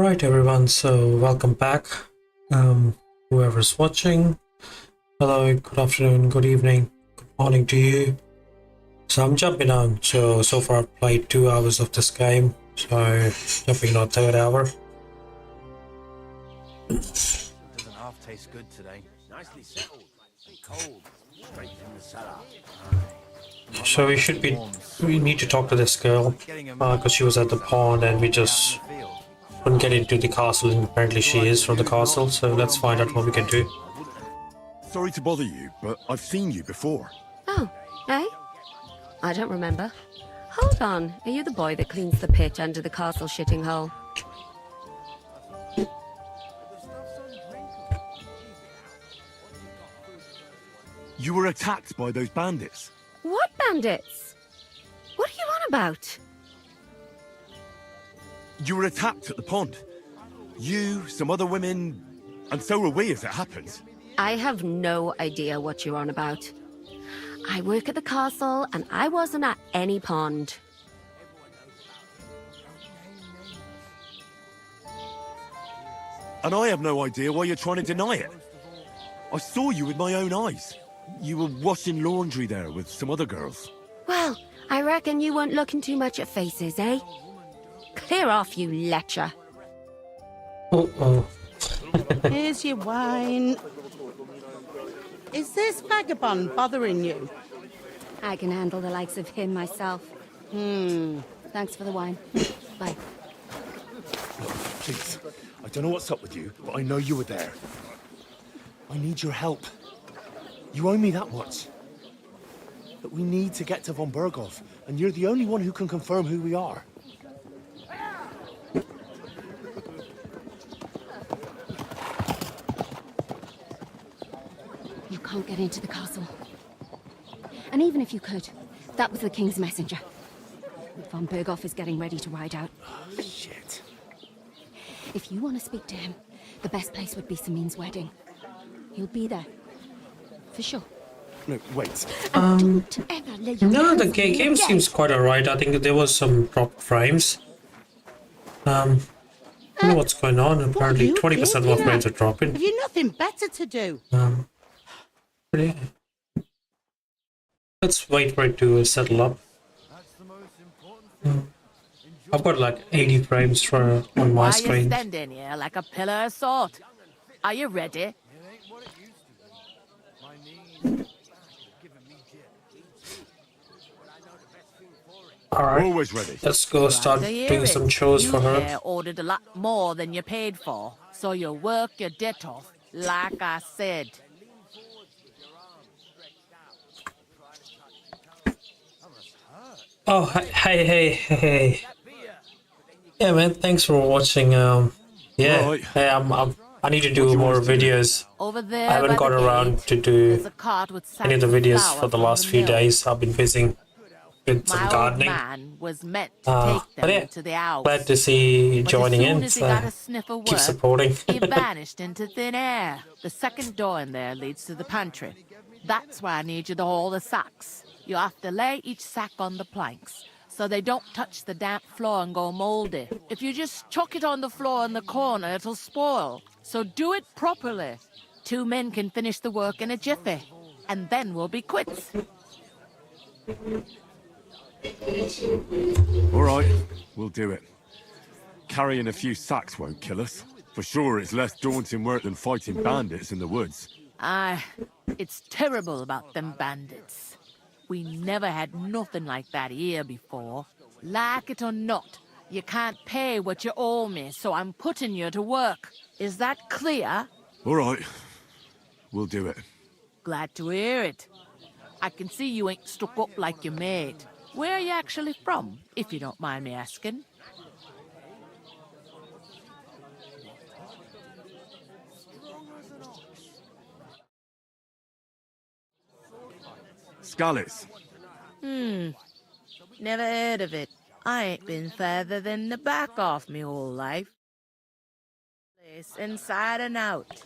Alright everyone, so welcome back. Whoever's watching, hello, good afternoon, good evening, good morning to you. So I'm jumping on, so far I've played 2 hours of this game, so jumping on 3rd hour. Doesn't half taste good today. Nicely settled and cold, straight from the cellar. So we need to talk to this girl, because she was at the pond and we just couldn't get into the castle, and apparently she is from the castle, so let's find out what we can do. Sorry to bother you, but I've seen you before. Oh, eh? I don't remember. Hold on, are you the boy that cleans the pitch under the castle shitting hole? You were attacked by those bandits. What bandits? What are you on about? You were attacked at the pond. You, some other women, and so were we as it happens. I have no idea what you're on about. I work at the castle and I wasn't at any pond. And I have no idea why you're trying to deny it. I saw you with my own eyes. You were washing laundry there with some other girls. Well, I reckon you weren't looking too much at faces, eh? Clear off, you lecher. Uh-oh. Here's your wine. Is this vagabond bothering you? I can handle the likes of him myself. Thanks for the wine. Bye. Please, I don't know what's up with you, but I know you were there. I need your help. You owe me that much. But we need to get to von Berghoff, and you're the only one who can confirm who we are. You can't get into the castle. And even if you could, that was the King's messenger. Von Berghoff is getting ready to ride out. Oh, shit. If you want to speak to him, the best place would be Samin's wedding. He'll be there. For sure. No, wait. And don't ever lay your No, hands the on me game again. seems quite alright. I think there was some dropped frames. I don't know what's going on. Apparently 20% more frames are dropping. Have you nothing better to do? Yeah. Let's wait for it to settle up. I've got like 80 frames on my Why are you screen. standing here like a pillar of salt? Are you ready? Alright, Always ready. let's go start To hear doing it, some chores you for her. there ordered a lot more than you paid for, so you work your debt off, like I said. Oh, hey. Yeah, man, thanks for watching. Yeah, Right. hey, I need to do more videos. Over there I haven't by got the around gate, to do there's a cart with any of the sacks videos flour for the from last few mill. days. I've been busy with some My old gardening. man was meant to take But them yeah, into the house. glad to see you But joining as soon in. as he So got a sniff of keep work, supporting. he vanished into thin air. The second door in there leads to the pantry. That's why I need you to haul the sacks. You have to lay each sack on the planks, so they don't touch the damp floor and go moldy. If you just chuck it on the floor in the corner, it'll spoil. So do it properly. 2 men can finish the work in a jiffy, and then we'll be quits. All right, we'll do it. Carrying a few sacks won't kill us. For sure, it's less daunting work than fighting bandits in the woods. Aye, it's terrible about them bandits. We never had nothing like that here before. Like it or not, you can't pay what you owe me, so I'm putting you to work. Is that clear? All right, we'll do it. Glad to hear it. I can see you ain't stuck up like your mate. Where are you actually from, if you don't mind me asking? Scallis. Never heard of it. I ain't been further than the back off me whole life. Place inside and out.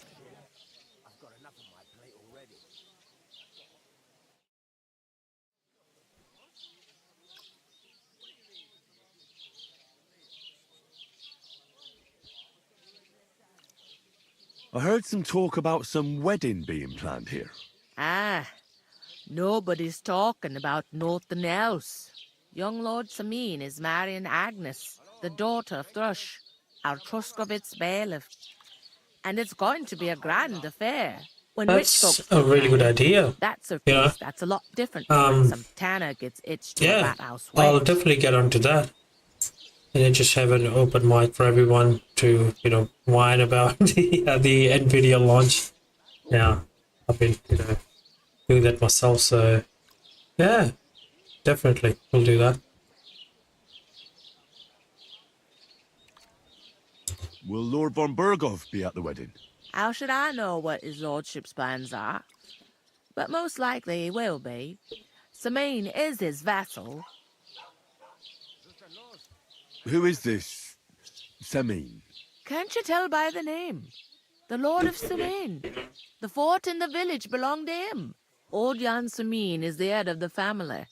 I heard some talk about some wedding being planned here. Ah, nobody's talking about nothing else. Young Lord Samin is marrying Agnes, the daughter of Thrush, our Truskovitz bailiff. And it's going to be a grand affair. When rich folks That's a get really good married, idea. that's a Yeah. feast that's a lot different from when some tanner gets itched to a Yeah, rat house I'll wedding. definitely get onto that. And then just have an open mic for everyone to, whine about the Nvidia launch. Yeah, I've been, doing that myself. So, yeah, definitely, we'll do that. Will Lord von Berghoff be at the wedding? How should I know what his lordship's plans are? But most likely he will be. Samin is his vassal. Who is this Semin? Can't you tell by the name? The Lord of Samin. The fort and the village belong to him. Old Jan Samin is the head of the family.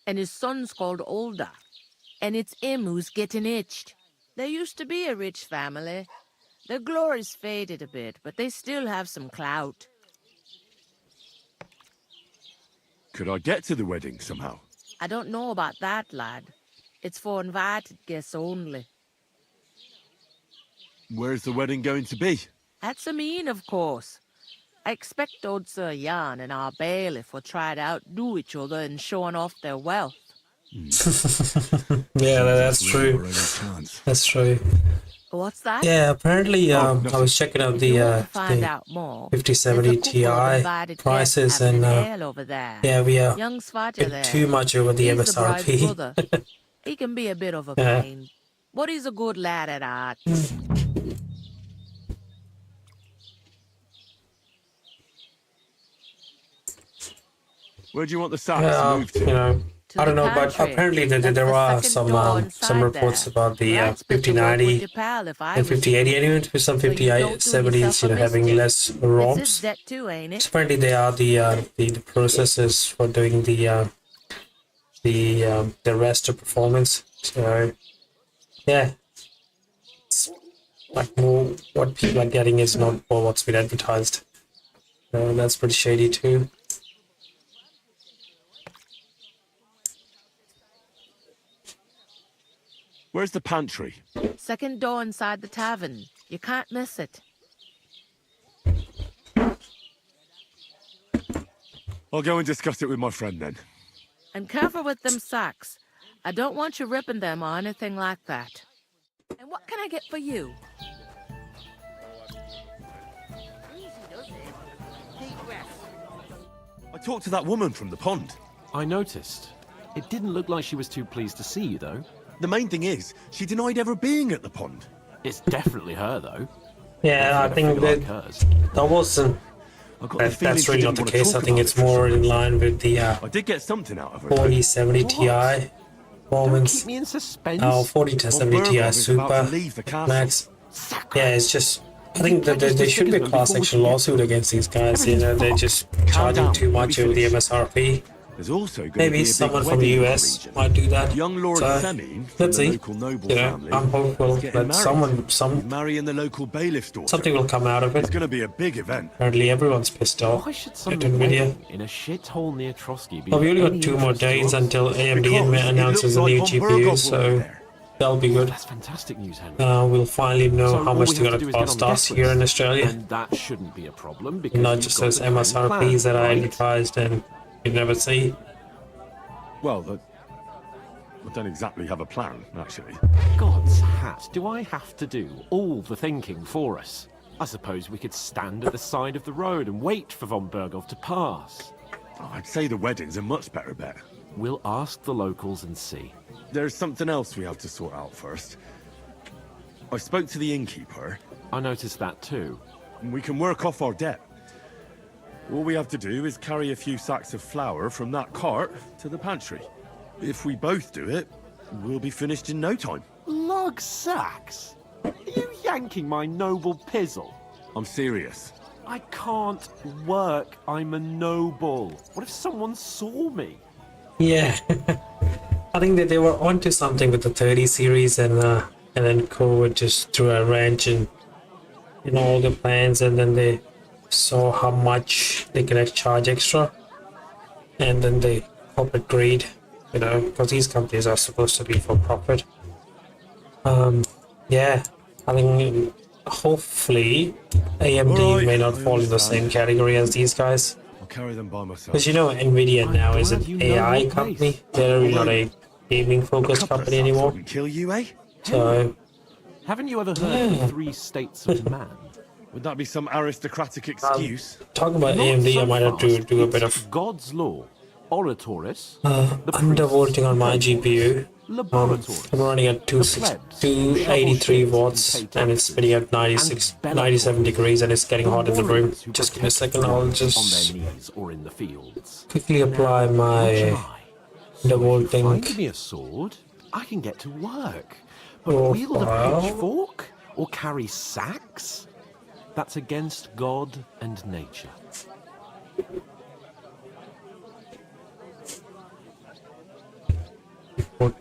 And his son's called Olda. And it's him who's getting itched. There used to be a rich family. Their glory's faded a bit, but they still have some clout. Could I get to the wedding somehow? I don't know about that, lad. It's for invited guests only. Where's the wedding going to be? At Samin, of course. I expect old Sir Jan and our bailiff will try to outdo each other in showing off their wealth. Yeah, that's true. Our only chance. That's true. What's that? Yeah, apparently, I nothing. was checking out If you want the to find out more, 5070 there's a couple of Ti invited prices, guests having and an ale over there. yeah, we are Young a Svaja bit there. too much over the He's the bride's MSRP. brother. He can be a bit of a Yeah. pain, but he's a good lad at heart. Where do you want the sacks Yeah, moved to? To I don't the know, but pantry. apparently That's there the are second door some inside reports there. about the I'd split the work with 5090 your pal if I and was you. 5080, and even with some So you don't do 5070s, yourself a having mischief. less It's his ROMs. debt too, ain't it? So apparently they are the processes for doing the rest of performance. So yeah, it's like more what people are getting is not for what's been advertised. So that's pretty shady too. Where's the pantry? Second door inside the tavern. You can't miss it. I'll go and discuss it with my friend then. And careful with them sacks. I don't want you ripping them or anything like that. And what can I get for you? I talked to that woman from the pond. I noticed. It didn't look like she was too pleased to see you, though. The main thing is, she denied ever being at the pond. It's definitely her, though. Yeah, I think Figure that like hers. that wasn't. I got the feeling That's she really not didn't the want to case. I talk think about it's it for more some in reason. line with the I did get something out of her. 4070 Ti Don't performance. keep me in suspense. 4070 Well, Ti Berghoff is about to Super leave the castle. Max. Sacre. Yeah, it's just. I think that there should be a class action lawsuit against these guys. They're just charging down, too we'll much be over the finished. MSRP. There's also going to Maybe be a big someone from the wedding in US region. might do that. Young Lord So, Semin from let's the see. local noble You know, family. I'm hopeful is getting that married. some He's marrying the local bailiff's daughter. something will come out of It's it. going to be a big event. Apparently, everyone's pissed off Why should at some Nvidia. wedding in a shithole near Trotsky be Well, we only of got any 2 more interest to days us? until AMD Because it announces looks a like new von GPU, Berghoff will be so there. that'll be good. That's fantastic news, Henry. We'll finally know So how all much we they're have to going do to is get cost on the us guest here in list, Australia. And that shouldn't be a problem because Not you've just got those the grand MSRPs that plan, are right? advertised and you never see. Well, I don't exactly have a plan, actually. God's hat, do I have to do all the thinking for us? I suppose we could stand at the side of the road and wait for von Berghoff to pass. Oh, I'd say the wedding's a much better bet. We'll ask the locals and see. There's something else we have to sort out first. I spoke to the innkeeper, I noticed that too. and we can work off our debt. All we have to do is carry a few sacks of flour from that cart to the pantry. If we both do it, we'll be finished in no time. Lug sacks? Are you yanking my noble pizzle? I'm serious. I can't work. I'm a noble. What if someone saw me? Yeah, I think that they were onto something with the 30 series, and then COVID just threw a wrench and all the plans, and then they saw how much they can charge extra, and then they corporate greed, because these companies are supposed to be for profit. Yeah, I think hopefully AMD Alright, may not I fall in the understand. same category as these guys. I'll carry them by myself. Because Nvidia I'm now is glad an you know AI your company. place. They're really not Although, a gaming a focused couple of company sacks anymore. wouldn't kill you, eh? So Haven't you ever heard of the 3 states of man? Would that be some aristocratic excuse? talking about Not AMD, I so might have to fast. do a It's bit of God's law, oratoris, the priests, undervolting on who my pay GPU. laboratories, I'm running at the plebs, who shovel 283 shit watts and pay and it's taxes, spinning at and 97 degrees and it's getting the hot in the room. warriors who Just give me a protect second, I'll on just their knees or in the fields. quickly apply What my am I? So if you undervolting find me a sword, I can get to work. But wield a profile. pitchfork or carry sacks? That's against God and nature.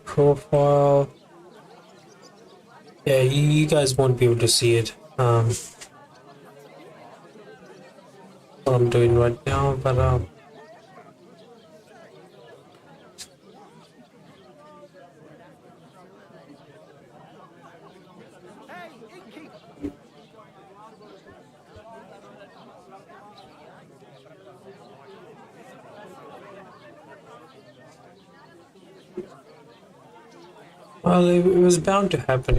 Profile. Yeah, you guys won't be able to see it. What I'm doing right now, but well, it was bound to happen.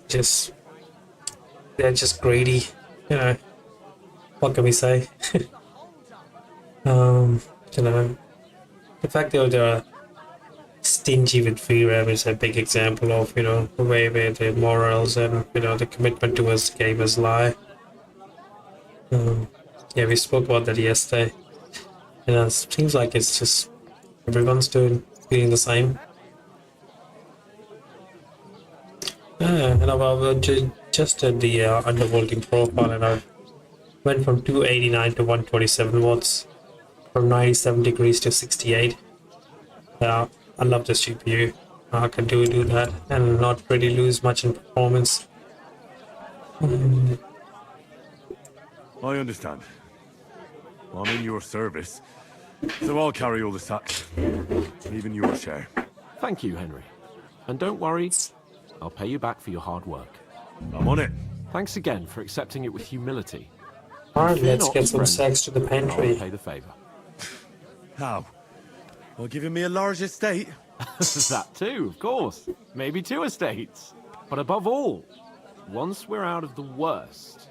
Just they're just greedy. What can we say? um, the fact that they're stingy with free RAM is a big example of the way where the morals and the commitment towards the gamers lie. Yeah, we spoke about that yesterday. It seems like it's just everyone's feeling the same. Yeah, and I've just did the undervolting profile, and I went from 289 to 127 watts, from 97 degrees to 68. Yeah, I love this GPU. I can do that and not really lose much in performance. I understand. I'm in your service, so I'll carry all the sacks, even your share. Thank you, Henry. And don't worry, I'll pay you back for your hard work. I'm on it. Thanks again for accepting it with humility. Alright, Fear let's not, get some friend, sacks to the and I'll pantry. repay the favor. How? By giving me a large estate? That too, of course. Maybe 2 estates. But above all, once we're out of the worst,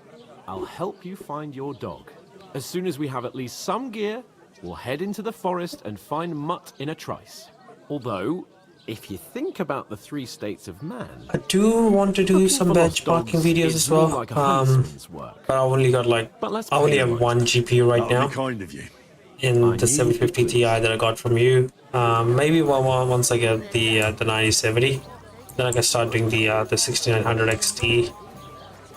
I'll help you find your dog. As soon as we have at least some gear, we'll head into the forest and find Mutt in a trice. Although, if you think about the 3 states of man, I do want to do looking some for lost benchmarking dogs videos is as more well. like a huntsman's work. But I only got I But only let's have pay one GPU right That'll now be kind of you. in I the knew you'd be 750 Ti pleased. that I got from you. Maybe once I get the 9070, then I can start doing the 6900 XT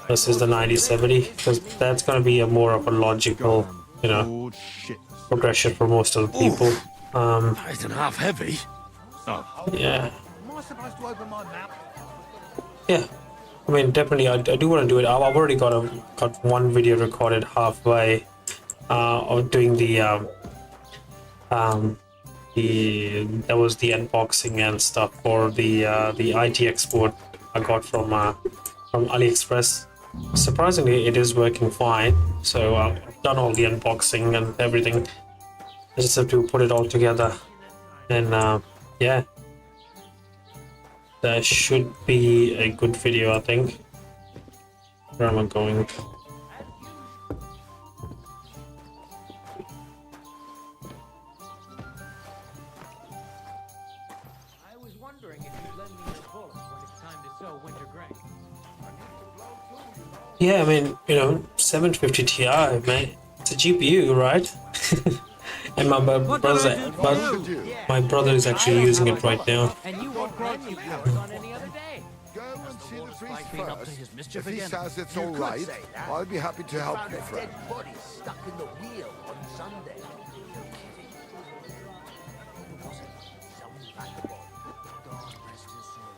versus the 9070, because that's gonna be a more of a logical Good shit. progression for most of the people. That isn't half heavy. Oh, Yeah. Am I supposed to open my mouth? Yeah, I mean, definitely, I do want to do it. I've already got one video recorded halfway of doing that was the unboxing and stuff for the IT export I got from AliExpress. Surprisingly, it is working fine. So I've done all the unboxing and everything. I just have to put it all together, and yeah. That should be a good video, I think. Where am I going? I was wondering if you'd lend me your bullets when it's time to sow winter grain. Yeah, I mean, 750 Ti, man. It's a GPU, right? And my brother is actually using it right now. And you won't grant me yours on any other day. Go and see the priest been up to first. his mischief If he again. says it's You all could right, say that. I'll be happy to help Found you, a friend. dead body stuck in the wheel on Sunday. Who was it? Some vagabond. God rest his soul.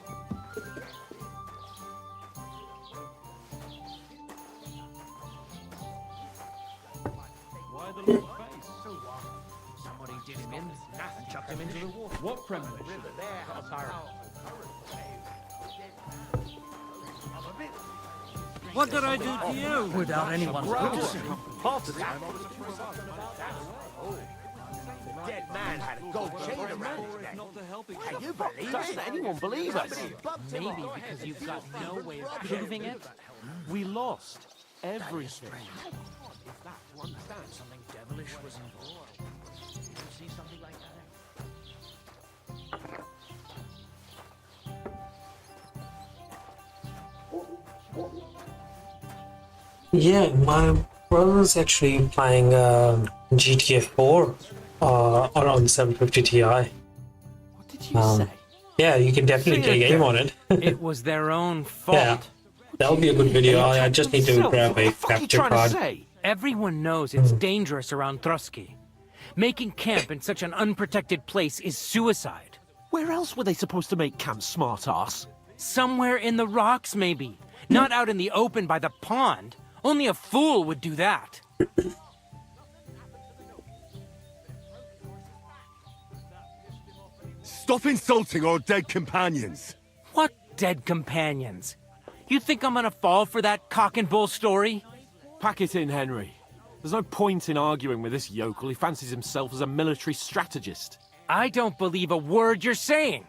him into the water. What premonition? A siren. What did I do to you? Without anyone's noticing. Dead man had a gold chain around his neck. Can you believe it? Doesn't anyone believe us? Maybe because you've got no way of proving it. We lost everything. To understand something devilish was involved. You see something like that? Yeah, my brother's actually playing GTA 4 on 750 Ti. What did you say? Yeah, you can definitely get a game on it. It was their own fault. Yeah, that'll be a good video. I just need to grab a capture card. Everyone knows it's dangerous around Trusky. Making camp in such an unprotected place is suicide. Where else were they supposed to make camp, smart-ass? Somewhere in the rocks, maybe. Not out in the open by the pond. Only a fool would do that. Stop insulting our dead companions. What dead companions? You think I'm gonna fall for that cock and bull story? Pack it in, Henry. There's no point in arguing with this yokel. He fancies himself as a military strategist. I don't believe a word you're saying.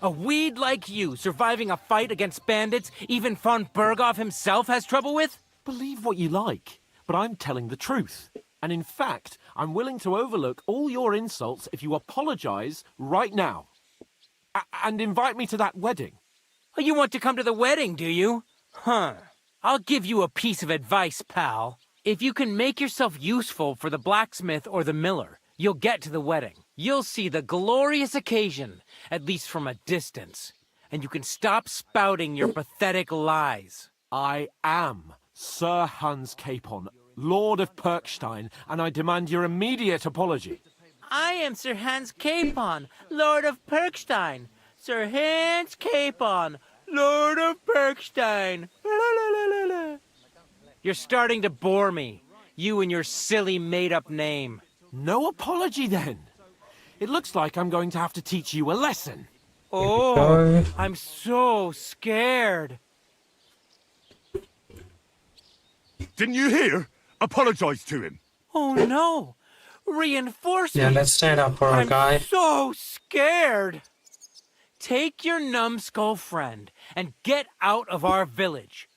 A weed like you surviving a fight against bandits even von Berghoff himself has trouble with? Believe what you like, but I'm telling the truth. And in fact, I'm willing to overlook all your insults if you apologize right now. And invite me to that wedding. Oh, you want to come to the wedding, do you? Huh. I'll give you a piece of advice, pal. If you can make yourself useful for the blacksmith or the miller, you'll get to the wedding. You'll see the glorious occasion, at least from a distance. And you can stop spouting your pathetic lies. I am Sir Hans Capon, Lord of Perkstein, and I demand your immediate apology. I am Sir Hans Capon, Lord of Perkstein. Sir Hans Capon, Lord of Perkstein. You're starting to bore me. You and your silly made-up name. No apology, then. It looks like I'm going to have to teach you a lesson. Oh, I'm so scared. Didn't you hear? Apologize to him. Oh, no. Reinforcements. Yeah, let's stand up for our guy. I'm so scared. Take your numbskull friend and get out of our village.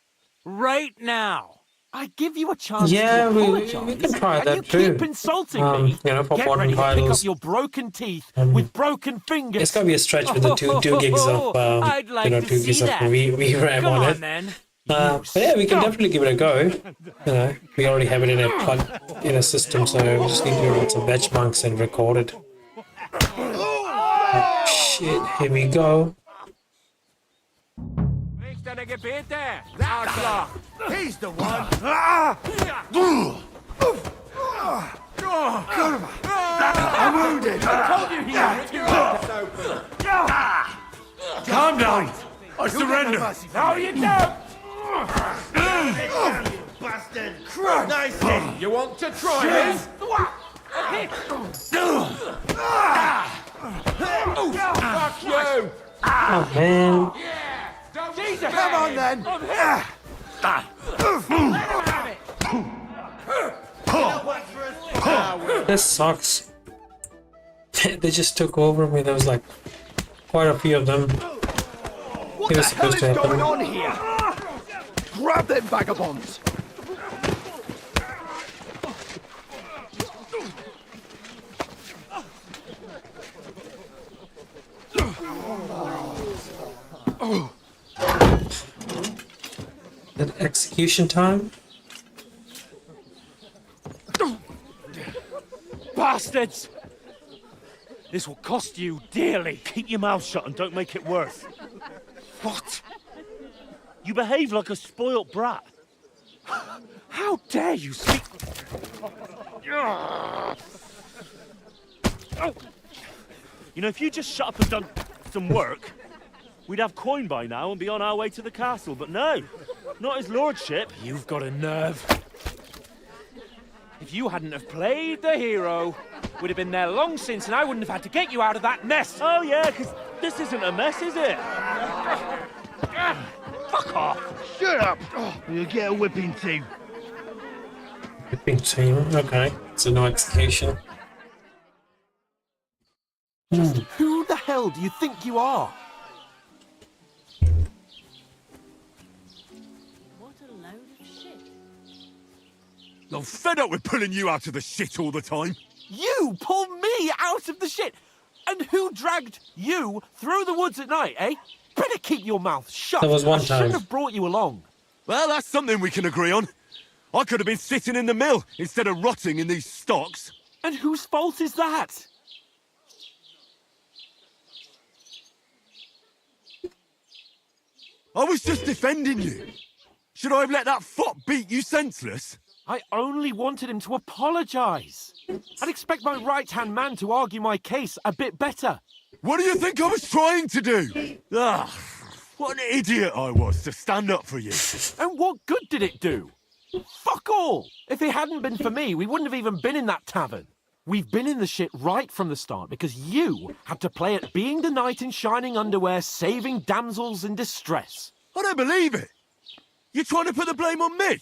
Right now. I give you a chance Yeah, to apologize. we can try that you too. keep insulting me. You know, for Get modern ready to pick titles. up your broken teeth with broken fingers. It's gonna be a stretch with the two gigs of I'd like to 2 see gigs of that. VRAM Come on on, it. then. But yeah, we can definitely give it a go. You know, we already have it in a system, so we just need to run some benchmarks and record it. Oh, shit, here we go. He's the one. I'm wounded. Calm down. I surrender. No, you don't. Bastard. Nice hit. You want to try this? Fuck you. Oh man. Come on then. This sucks. They just took over me. There was like quite a few of them. What the hell is going on here? Grab them vagabonds! That execution time? Bastards! This will cost you dearly. Keep your mouth shut and don't make it worse. What? You behave like a spoilt brat. How dare you speak... You know, if you just shut up and done some work, we'd have coin by now and be on our way to the castle, but no, not his lordship. You've got a nerve. If you hadn't have played the hero, We'd have been there long since, and I wouldn't have had to get you out of that mess. Oh yeah, because this isn't a mess, is it? Fuck off. Shut up! You'll get a whipping too. Whipping team, okay. So no execution. Who the hell do you think you are? What a load of shit. I'm fed up with pulling you out of the shit all the time. You pull me out of the shit! And who dragged you through the woods at night, eh? Better keep your mouth shut. There was one I time. shouldn't have brought you along. Well, that's something we can agree on. I could have been sitting in the mill instead of rotting in these stocks. And whose fault is that? I was just defending you. Should I have let that fop beat you senseless? I only wanted him to apologise. I'd expect my right-hand man to argue my case a bit better. What do you think I was trying to do? Ah, what an idiot I was to stand up for you. And what good did it do? Fuck all! If it hadn't been for me, we wouldn't have even been in that tavern. We've been in the shit right from the start because you had to play at being the knight in shining underwear, saving damsels in distress. I don't believe it. You're trying to put the blame on me?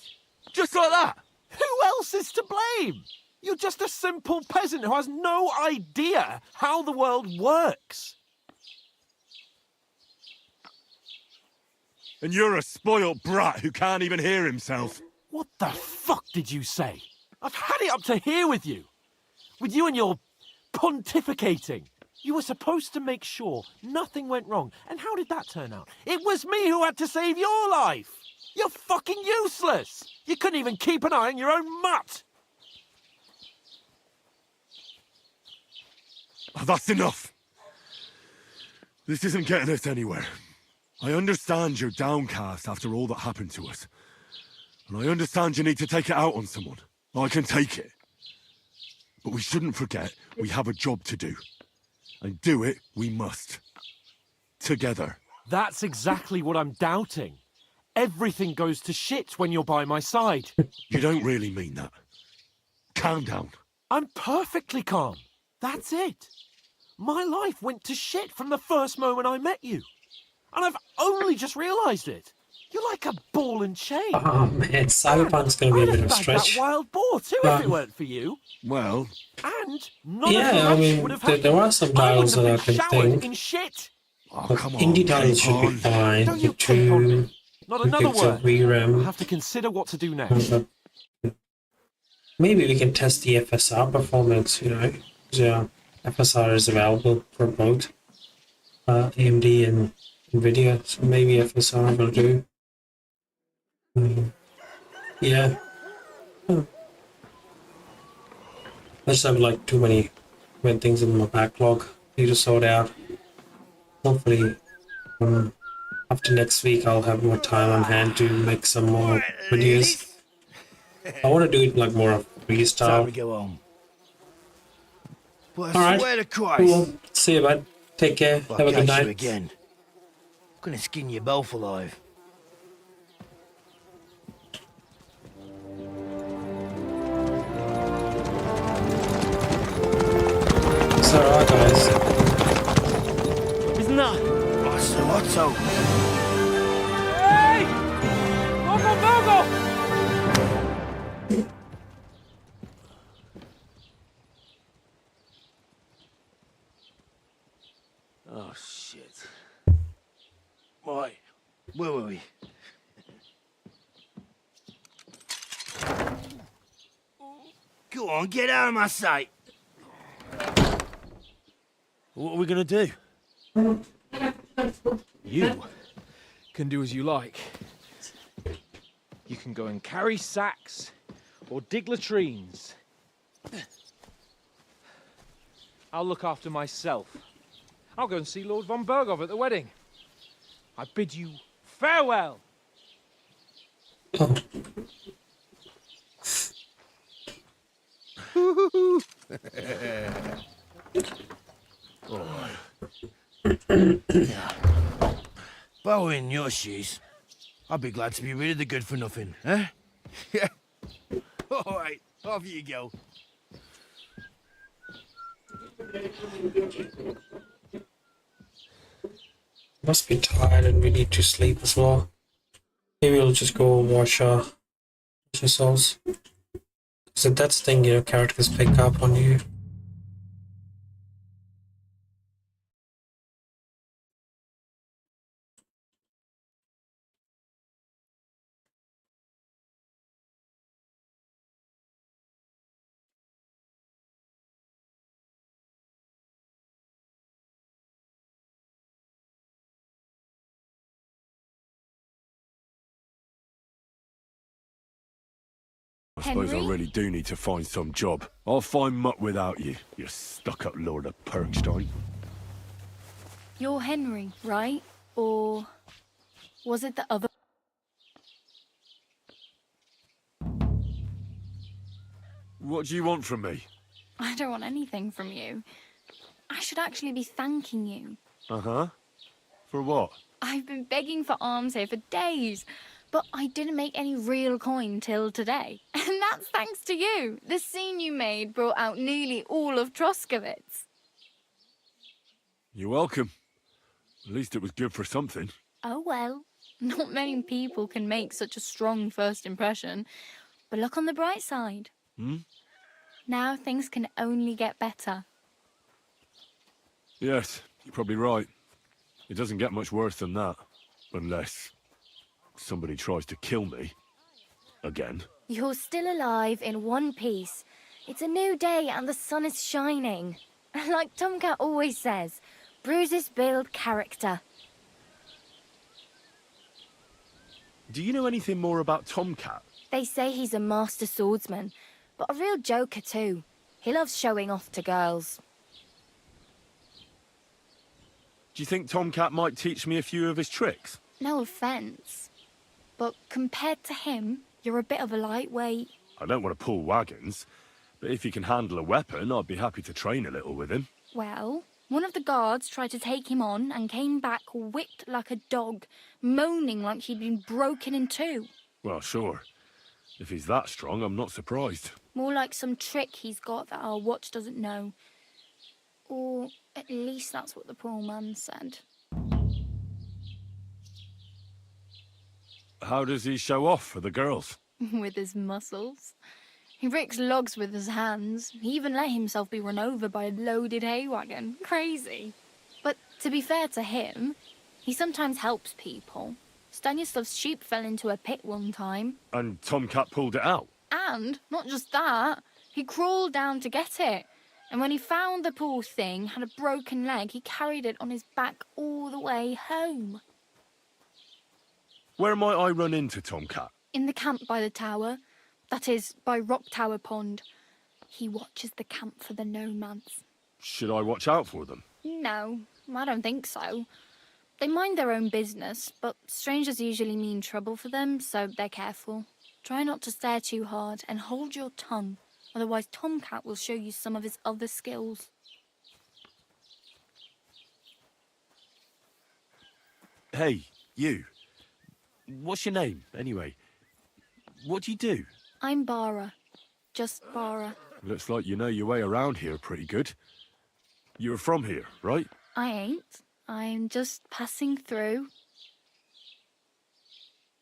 Just like that? Who else is to blame? You're just a simple peasant who has no idea how the world works. And you're a spoilt brat who can't even hear himself. What the fuck did you say? I've had it up to here with you. With you and your pontificating. You were supposed to make sure nothing went wrong. And how did that turn out? It was me who had to save your life. You're fucking useless. You couldn't even keep an eye on your own mutt. Oh, that's enough. This isn't getting us anywhere. I understand you're downcast after all that happened to us. And I understand you need to take it out on someone. I can take it. But we shouldn't forget we have a job to do. And do it we must. Together. That's exactly what I'm doubting. Everything goes to shit when you're by my side. You don't really mean that. Calm down. I'm perfectly calm. That's it. My life went to shit from the first moment I met you. And I've only just realised it. You're like a ball and chain. Oh man, Cyberpunk's gonna be a bit of a stretch. That wild boar too if it weren't for you. Well, and none yeah, of the I mean, would have happened. there are some titles that I can think. In shit. Oh, But come on, indie titles should be Capon. fine. Don't The you keep on two me. Not another gigs of word. I'll VRAM. have to consider what to do next. Maybe we can test the FSR performance, you know. Yeah, FSR is available for both AMD and NVIDIA, so maybe FSR will do. Yeah. I just have like too many things in my backlog. Need to sort out. Hopefully, after next week, I'll have more time on hand to make some more videos. I want to do it like more of freestyle. Time to go home. But I Alright, swear to Christ, cool. See you, bud. Take care. if I Have a good catch night. you again, I'm gonna skin you both alive. So, alright, guys. Isn't that? Oh, so Otto. Hey! Bogo! Oh shit. Right, where were we? Go on, get out of my sight. What are we gonna do? You can do as you like. You can go and carry sacks or dig latrines. I'll look after myself. I'll go and see Lord von Berghoff at the wedding. I bid you farewell. If I were in your shoes, I'd be glad to be rid of the good for nothing, eh? Yeah. All right, off you go. Must be tired and we need to sleep as well. Maybe we'll just go watch ourselves. So that's the thing, you know, characters pick up on you. I suppose I Henry? really do need to find some job. I'll find muck without you, you stuck-up Lord of Perkstein. You're Henry, right? Or was it the other? What do you want from me? I don't want anything from you. I should actually be thanking you. Uh-huh. For what? I've been begging for alms here for days, but I didn't make any real coin till today. And that's thanks to you. The scene you made brought out nearly all of Troskowitz. You're welcome. At least it was good for something. Oh well, not many people can make such a strong first impression. But look on the bright side. Hmm? Now things can only get better. Yes, you're probably right. It doesn't get much worse than that. Unless somebody tries to kill me. Again. You're still alive in one piece. It's a new day and the sun is shining. Like Tomcat always says, bruises build character. Do you know anything more about Tomcat? They say he's a master swordsman, but a real joker too. He loves showing off to girls. Do you think Tomcat might teach me a few of his tricks? No offence, but compared to him, you're a bit of a lightweight. I don't want to pull wagons, but if he can handle a weapon, I'd be happy to train a little with him. Well, one of the guards tried to take him on and came back whipped like a dog, moaning like he'd been broken in two. Well, sure. If he's that strong, I'm not surprised. More like some trick he's got that our watch doesn't know. Or at least that's what the poor man said. How does he show off for the girls? With his muscles. He ricks logs with his hands. He even let himself be run over by a loaded hay wagon. Crazy. But to be fair to him, he sometimes helps people. Stanislav's sheep fell into a pit one time. And Tomcat pulled it out? And, not just that, he crawled down to get it. And when he found the poor thing had a broken leg, he carried it on his back all the way home. Where might I run into Tomcat? In the camp by the tower. That is, by Rock Tower Pond. He watches the camp for the nomads. Should I watch out for them? No, I don't think so. They mind their own business, but strangers usually mean trouble for them, so they're careful. Try not to stare too hard and hold your tongue, otherwise Tomcat will show you some of his other skills. Hey, you. What's your name, anyway? What do you do? I'm Bara. Just Bara. Looks like you know your way around here pretty good. You're from here, right? I ain't. I'm just passing through.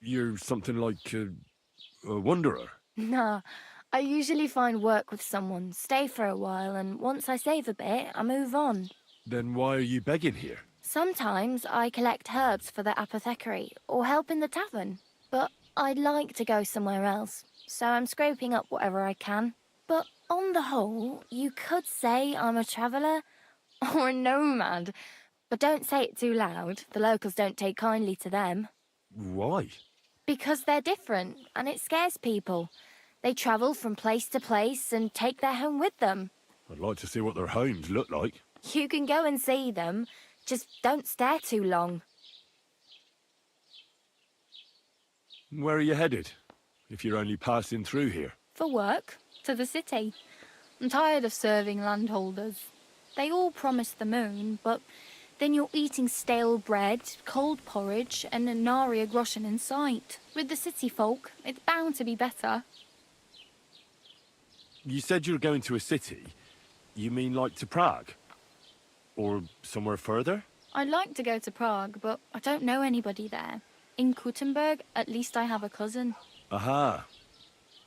You're something like a wanderer? Nah, I usually find work with someone, stay for a while, and once I save a bit, I move on. Then why are you begging here? Sometimes I collect herbs for the apothecary, or help in the tavern. But I'd like to go somewhere else, so I'm scraping up whatever I can. But on the whole, you could say I'm a traveller, or a nomad. But don't say it too loud, the locals don't take kindly to them. Why? Because they're different, and it scares people. They travel from place to place and take their home with them. I'd like to see what their homes look like. You can go and see them, just don't stare too long. Where are you headed, if you're only passing through here? For work, to the city. I'm tired of serving landholders. They all promise the moon, but then you're eating stale bread, cold porridge, and nary a groschen in sight. With the city folk, it's bound to be better. You said you were going to a city. You mean like to Prague? Or somewhere further? I'd like to go to Prague, but I don't know anybody there. In Kuttenberg, at least I have a cousin. Aha.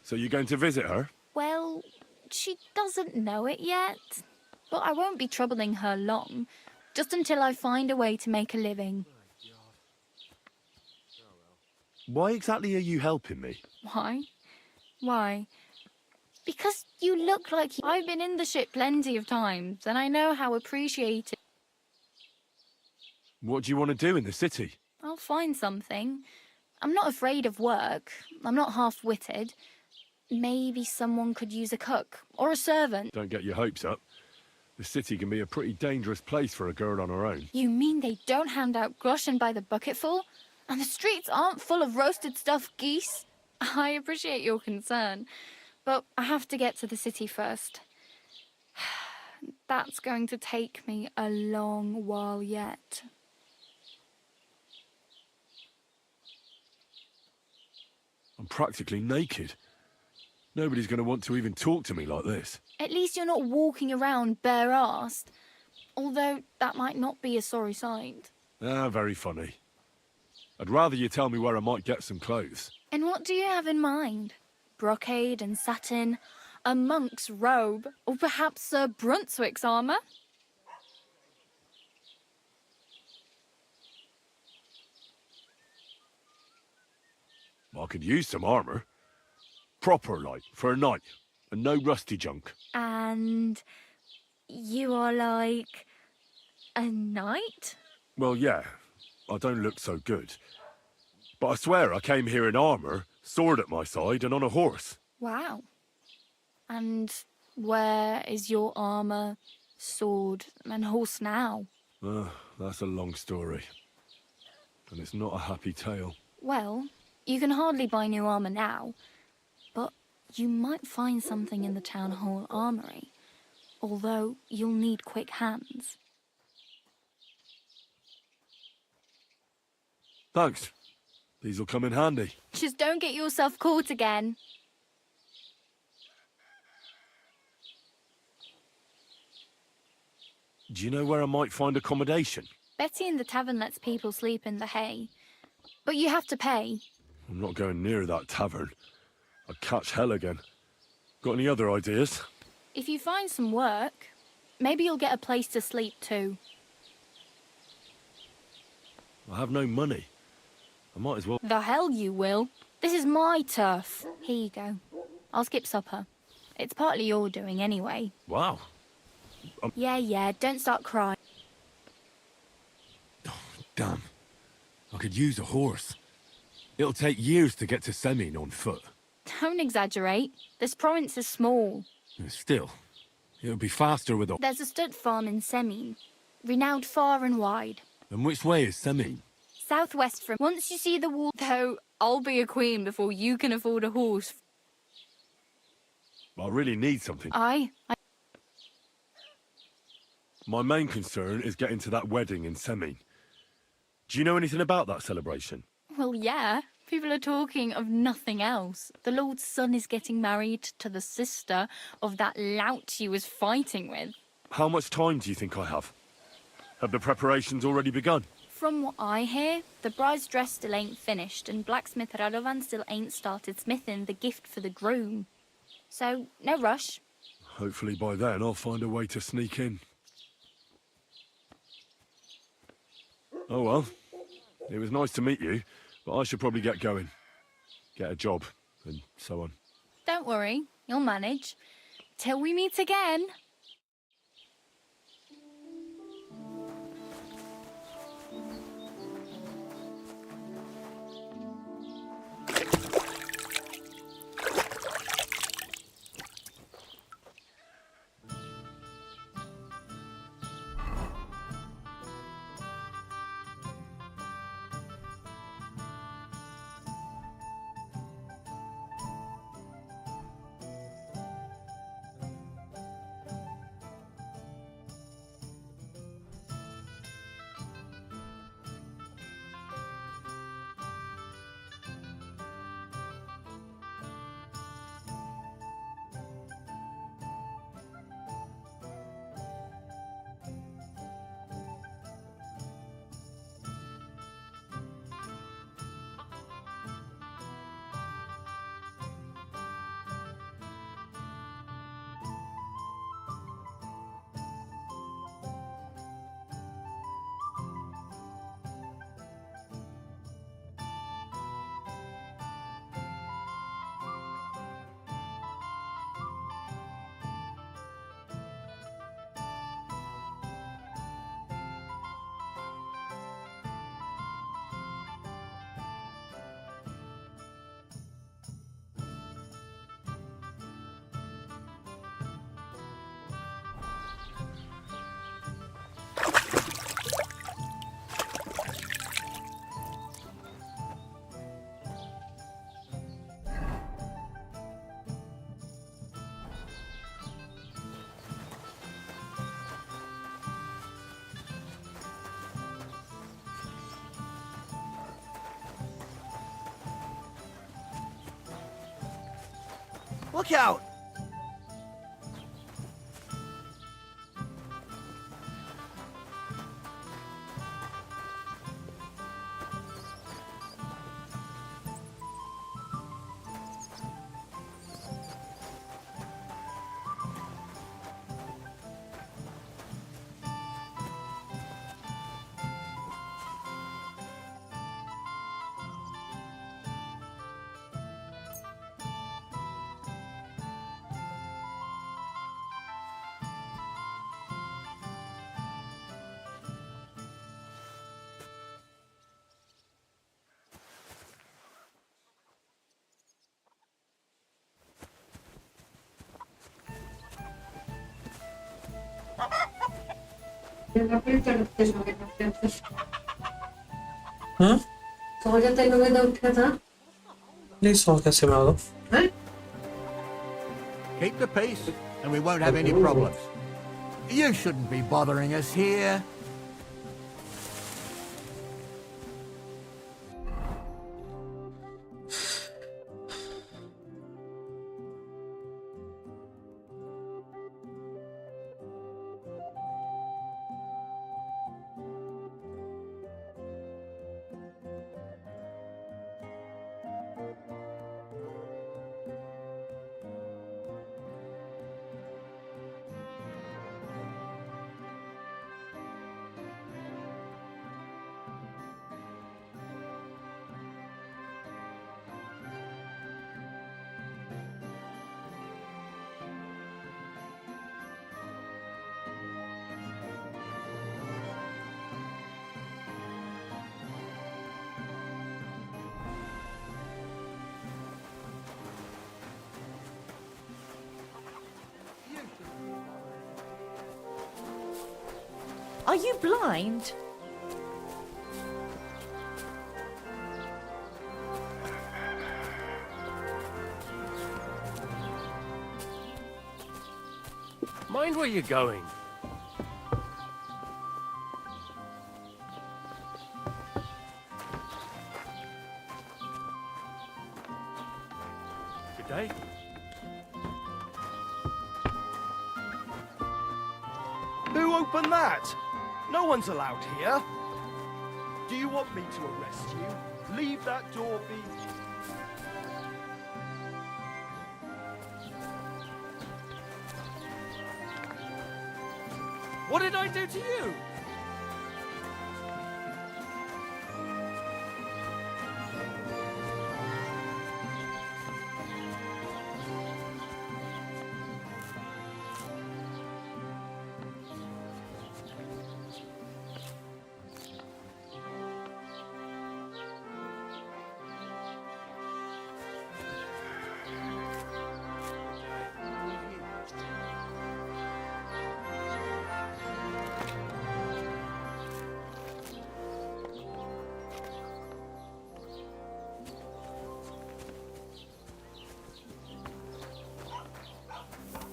So you're going to visit her? Well, she doesn't know it yet. But I won't be troubling her long, just until I find a way to make a living. Why exactly are you helping me? Why? Why? Because you look like I've been in the ship plenty of times, and I know how appreciated. What do you want to do in the city? I'll find something. I'm not afraid of work. I'm not half-witted. Maybe someone could use a cook or a servant. Don't get your hopes up. The city can be a pretty dangerous place for a girl on her own. You mean they don't hand out groschen by the bucketful? And the streets aren't full of roasted stuffed geese? I appreciate your concern, but I have to get to the city first. That's going to take me a long while yet. I'm practically naked. Nobody's going to want to even talk to me like this. At least you're not walking around bare-assed. Although that might not be a sorry sight. Ah, very funny. I'd rather you tell me where I might get some clothes. And what do you have in mind? Brocade and satin, a monk's robe, or perhaps Sir Brunswick's armour? I could use some armour. Proper, like, for a night. And no rusty junk. And you are like a knight? Well, yeah. I don't look so good. But I swear I came here in armour, sword at my side, and on a horse. Wow. And where is your armour, sword, and horse now? That's a long story. And it's not a happy tale. Well, you can hardly buy new armour now, but you might find something in the town hall armoury, although you'll need quick hands. Thanks. These'll come in handy. Just don't get yourself caught again. Do you know where I might find accommodation? Betty in the tavern lets people sleep in the hay, but you have to pay. I'm not going near that tavern. I'd catch hell again. Got any other ideas? If you find some work, maybe you'll get a place to sleep too. I have no money. I might as well... The hell you will. This is my turf. Here you go. I'll skip supper. It's partly your doing anyway. Wow. Yeah, don't start crying. Damn. I could use a horse. It'll take years to get to Semin on foot. Don't exaggerate. This province is small. Still, it'll be faster with a... There's a stud farm in Semin, renowned far and wide. And which way is Semin? Southwest from... Once you see the wall... Though, I'll be a queen before you can afford a horse. I really need something. I... My main concern is getting to that wedding in Semin. Do you know anything about that celebration? Well, yeah. People are talking of nothing else. The Lord's son is getting married to the sister of that lout you was fighting with. How much time do you think I have? Have the preparations already begun? From what I hear, the bride's dress still ain't finished, and blacksmith Radovan still ain't started smithing the gift for the groom. So, no rush. Hopefully by then I'll find a way to sneak in. Oh well. It was nice to meet you, but I should probably get going. Get a job, and so on. Don't worry, you'll manage. Till we meet again. Look out! हाँ नहीं सो कैसे मालूम Keep the peace, and we won't have any problems. You shouldn't be bothering us here. Are you blind? Mind where you're going. Good day. Who opened that? No one's allowed here. Do you want me to arrest you? Leave that door be. What did I do to you?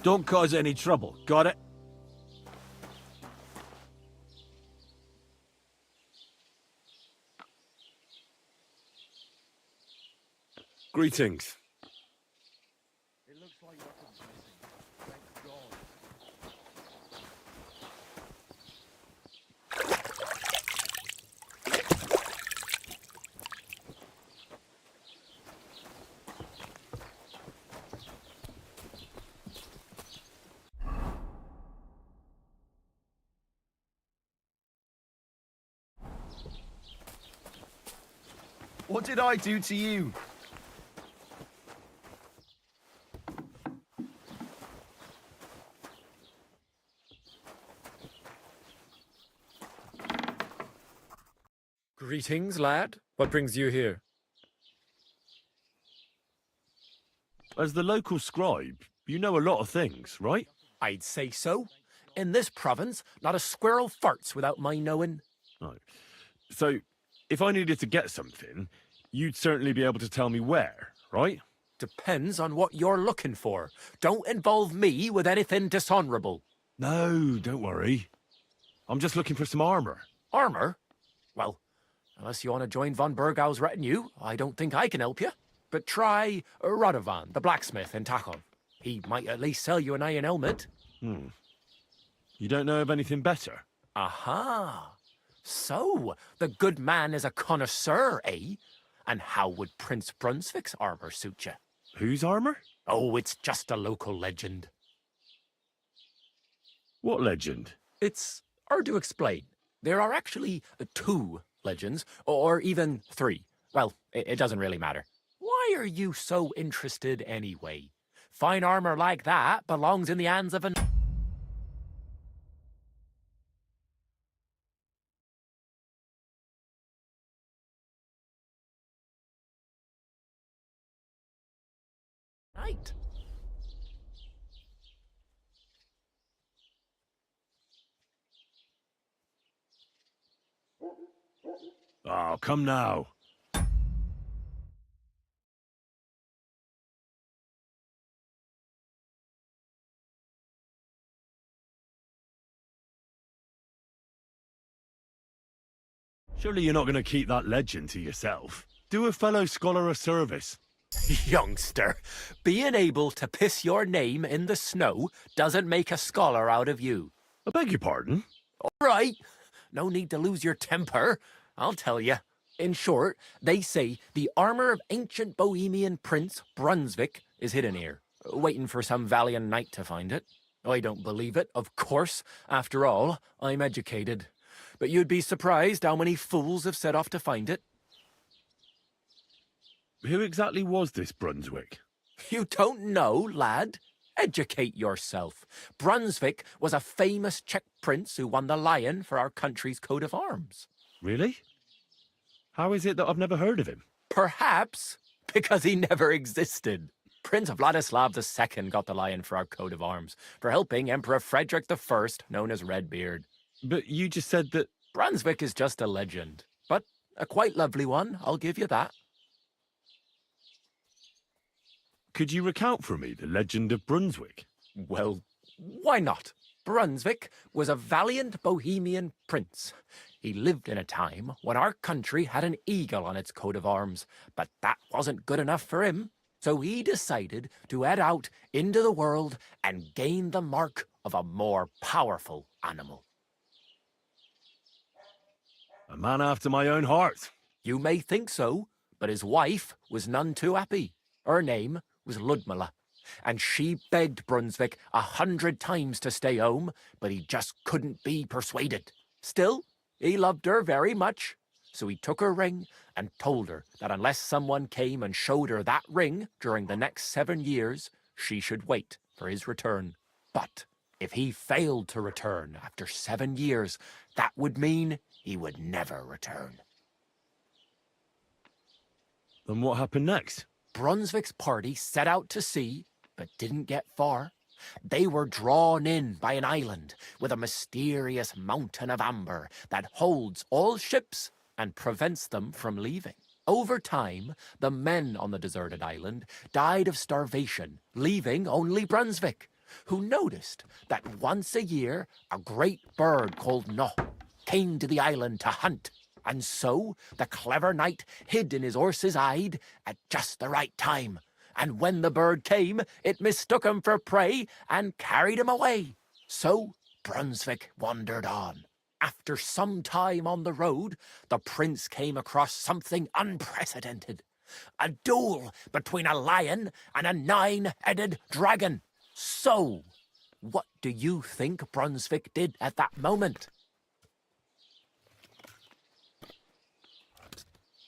Don't cause any trouble, got it? Greetings. It looks like weapons missing. Thank God. What did I do to you? Greetings, lad. What brings you here? As the local scribe, you know a lot of things, right? I'd say so. In this province, not a squirrel farts without my knowing. Right. So, if I needed to get something, you'd certainly be able to tell me where, right? Depends on what you're looking for. Don't involve me with anything dishonorable. No, don't worry. I'm just looking for some armor. Armor? Well, unless you want to join von Burgau's retinue, I don't think I can help you. But try Radovan, the blacksmith in Tachon. He might at least sell you an iron helmet. You don't know of anything better? Aha! So, the good man is a connoisseur, eh? And how would Prince Brunswick's armor suit you? Whose armor? Oh, it's just a local legend. What legend? It's hard to explain. There are actually 2 legends, or even 3. Well, it doesn't really matter. Why are you so interested anyway? Fine armor like that belongs in the hands of an... knight. Oh, come now. Surely you're not going to keep that legend to yourself. Do a fellow scholar a service. Youngster, being able to piss your name in the snow doesn't make a scholar out of you. I beg your pardon? All right. No need to lose your temper. I'll tell you. In short, they say the armor of ancient Bohemian Prince Brunswick is hidden here, waiting for some valiant knight to find it. I don't believe it, of course. After all, I'm educated. But you'd be surprised how many fools have set off to find it. Who exactly was this Brunswick? You don't know, lad? Educate yourself. Brunswick was a famous Czech prince who won the lion for our country's coat of arms. Really? How is it that I've never heard of him? Perhaps because he never existed. Prince Vladislav II got the lion for our coat of arms for helping Emperor Frederick I, known as Redbeard. But you just said that... Brunswick is just a legend, but a quite lovely one, I'll give you that. Could you recount for me the legend of Brunswick? Well, why not? Brunswick was a valiant Bohemian prince. He lived in a time when our country had an eagle on its coat of arms, but that wasn't good enough for him. So he decided to head out into the world and gain the mark of a more powerful animal. A man after my own heart. You may think so, but his wife was none too happy. Her name was Ludmilla, and she begged Brunswick 100 times to stay home, but he just couldn't be persuaded. Still, he loved her very much, so he took her ring and told her that unless someone came and showed her that ring during the next 7 years, she should wait for his return. But if he failed to return after 7 years, that would mean he would never return. Then what happened next? Brunswick's party set out to sea, but didn't get far. They were drawn in by an island with a mysterious mountain of amber that holds all ships and prevents them from leaving. Over time, the men on the deserted island died of starvation, leaving only Brunswick, who noticed that once a year a great bird called No came to the island to hunt. And so the clever knight hid in his horse's hide at just the right time. And when the bird came, it mistook him for prey and carried him away. So Brunswick wandered on. After some time on the road, the prince came across something unprecedented. A duel between a lion and a 9-headed dragon. So, what do you think Brunswick did at that moment?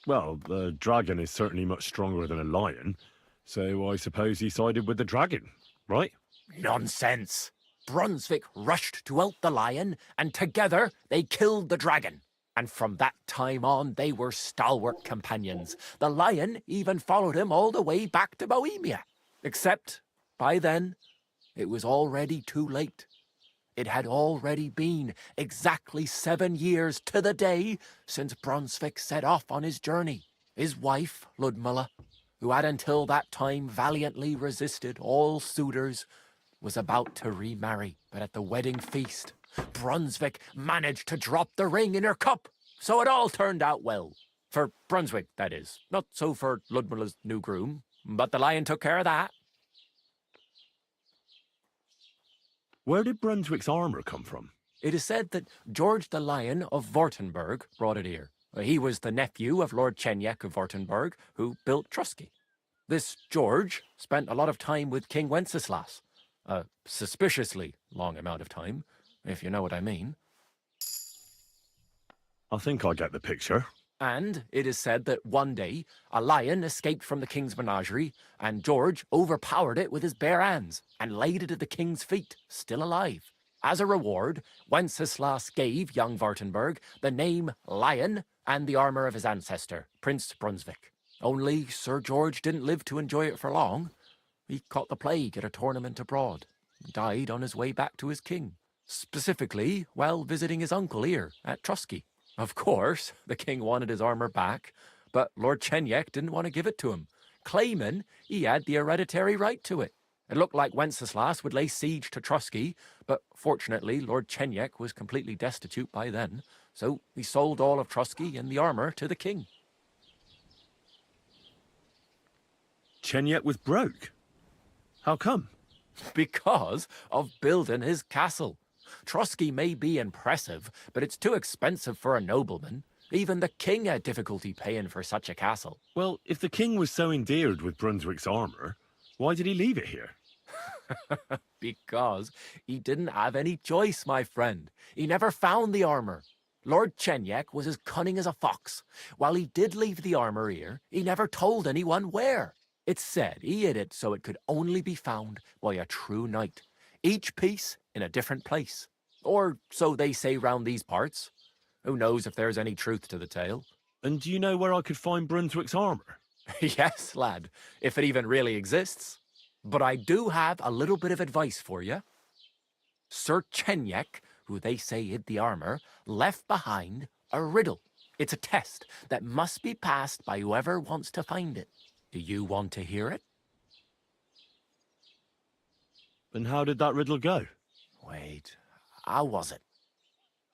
Well, the dragon is certainly much stronger than a lion, so I suppose he sided with the dragon, right? Nonsense! Brunswick rushed to out the lion, and together they killed the dragon. And from that time on, they were stalwart companions. The lion even followed him all the way back to Bohemia. Except, by then, it was already too late. It had already been exactly 7 years to the day since Brunswick set off on his journey. His wife, Ludmilla, who had until that time valiantly resisted all suitors, was about to remarry. But at the wedding feast, Brunswick managed to drop the ring in her cup, so it all turned out well. For Brunswick, that is. Not so for Ludmilla's new groom, but the lion took care of that. Where did Brunswick's armor come from? It is said that George the Lion of Württemberg brought it here. He was the nephew of Lord Chenyek of Württemberg, who built Trusky. This George spent a lot of time with King Wenceslas. A suspiciously long amount of time, if you know what I mean. I think I get the picture. And it is said that one day, a lion escaped from the king's menagerie, and George overpowered it with his bare hands and laid it at the king's feet, still alive. As a reward, Wenceslas gave young Württemberg the name Lion and the armor of his ancestor, Prince Brunswick. Only Sir George didn't live to enjoy it for long. He caught the plague at a tournament abroad, and died on his way back to his king, specifically while visiting his uncle here at Trusky. Of course, the king wanted his armor back, but Lord Chenyek didn't want to give it to him, claiming he had the hereditary right to it. It looked like Wenceslas would lay siege to Trusky, but fortunately Lord Chenyek was completely destitute by then, so he sold all of Trusky and the armor to the king. Chenyek was broke. How come? Because of building his castle. Trusky may be impressive, but it's too expensive for a nobleman. Even the king had difficulty paying for such a castle. Well, if the king was so endeared with Brunswick's armor, why did he leave it here? Because he didn't have any choice, my friend. He never found the armor. Lord Chenyek was as cunning as a fox. While he did leave the armor here, he never told anyone where. It's said he hid it so it could only be found by a true knight. Each piece in a different place. Or so they say round these parts. Who knows if there's any truth to the tale? And do you know where I could find Brunswick's armor? Yes, lad, if it even really exists. But I do have a little bit of advice for you. Sir Chenyek, who they say hid the armor, left behind a riddle. It's a test that must be passed by whoever wants to find it. Do you want to hear it? And how did that riddle go? Wait, how was it?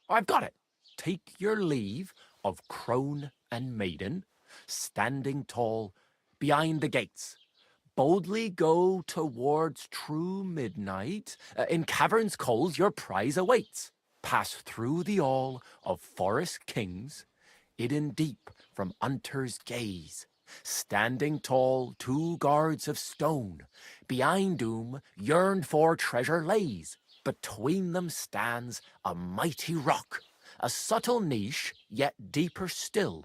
I've got it. Take your leave of crone and maiden, standing tall behind the gates. Boldly go towards true midnight. In caverns cold your prize awaits. Pass through the all of forest kings, hidden deep from hunter's gaze. Standing tall, 2 guards of stone, behind whom yearned for treasure lays. Between them stands a mighty rock, a subtle niche, yet deeper still,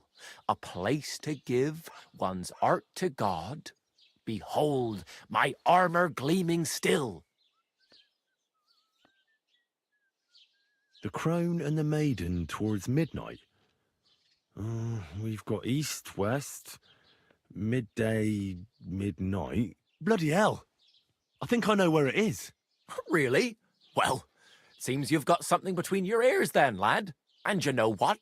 a place to give one's art to God. Behold, my armor gleaming still. The crone and the maiden towards midnight. We've got east, west, midday, midnight. Bloody hell. I think I know where it is. Really? Well, seems you've got something between your ears then, lad. And you know what?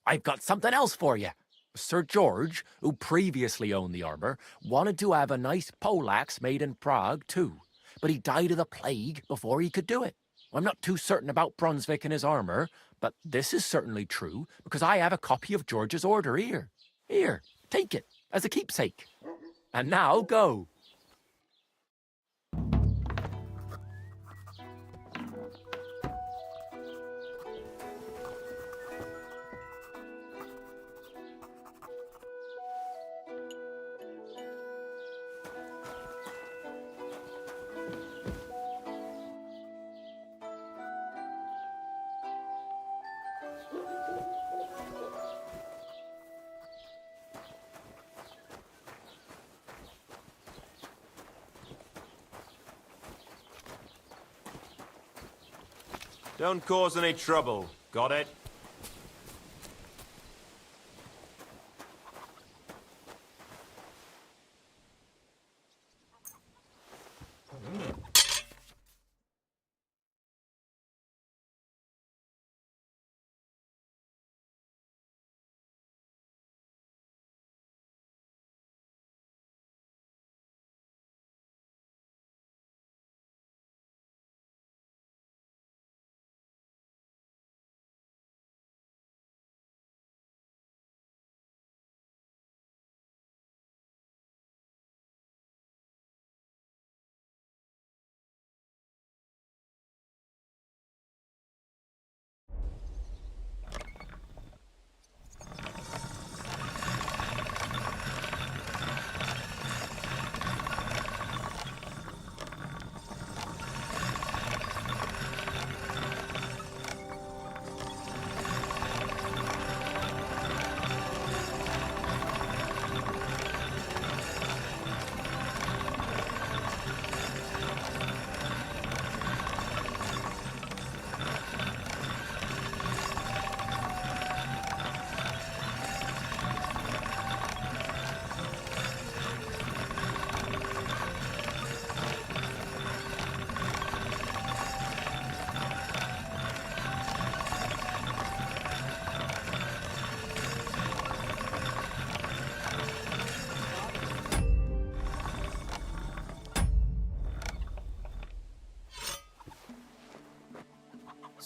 I've got something else for you. Sir George, who previously owned the armor, wanted to have a nice poleaxe made in Prague too, but he died of the plague before he could do it. I'm not too certain about Brunswick and his armor, but this is certainly true because I have a copy of George's order here. Here, take it as a keepsake. And now go. Don't cause any trouble. Got it?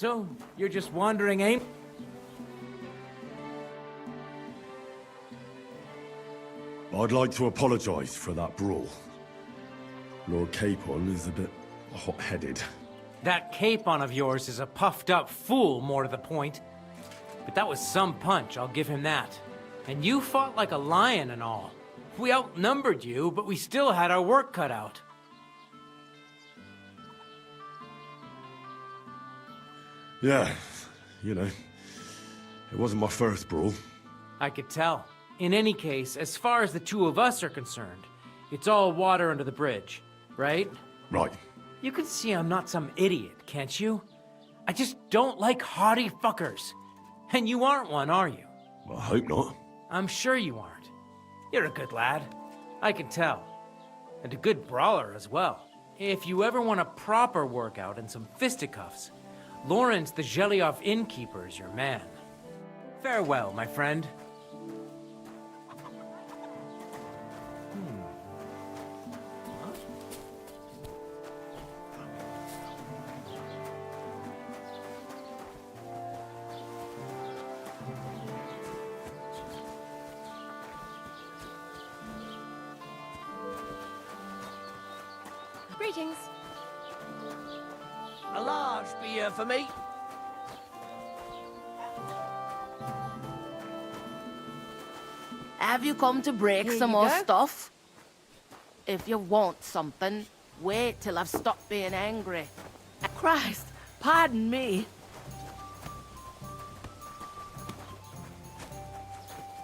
So, you're just wandering aim? I'd like to apologize for that brawl. Lord Capon is a bit hot-headed. That capon of yours is a puffed up fool, more to the point. But that was some punch, I'll give him that. And you fought like a lion and all. We outnumbered you, but we still had our work cut out. Yeah, you know, it wasn't my first brawl. I could tell. In any case, as far as the two of us are concerned, it's all water under the bridge, right? Right. You can see I'm not some idiot, can't you? I just don't like haughty fuckers. And you aren't one, are you? Well, I hope not. I'm sure you aren't. You're a good lad. I can tell. And a good brawler as well. If you ever want a proper workout and some fisticuffs, Lawrence the Gelioff innkeeper is your man. Farewell, my friend. Greetings. A large beer for me. Have you come to break Here some you more go. stuff? If you want something, wait till I've stopped being angry. Christ, pardon me.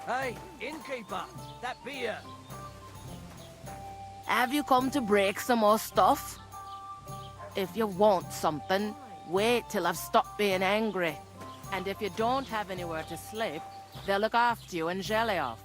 Hey, innkeeper, that beer. Have you come to break some more stuff? If you want something, wait till I've stopped being angry. And if you don't have anywhere to sleep, they'll look after you in Gelioff.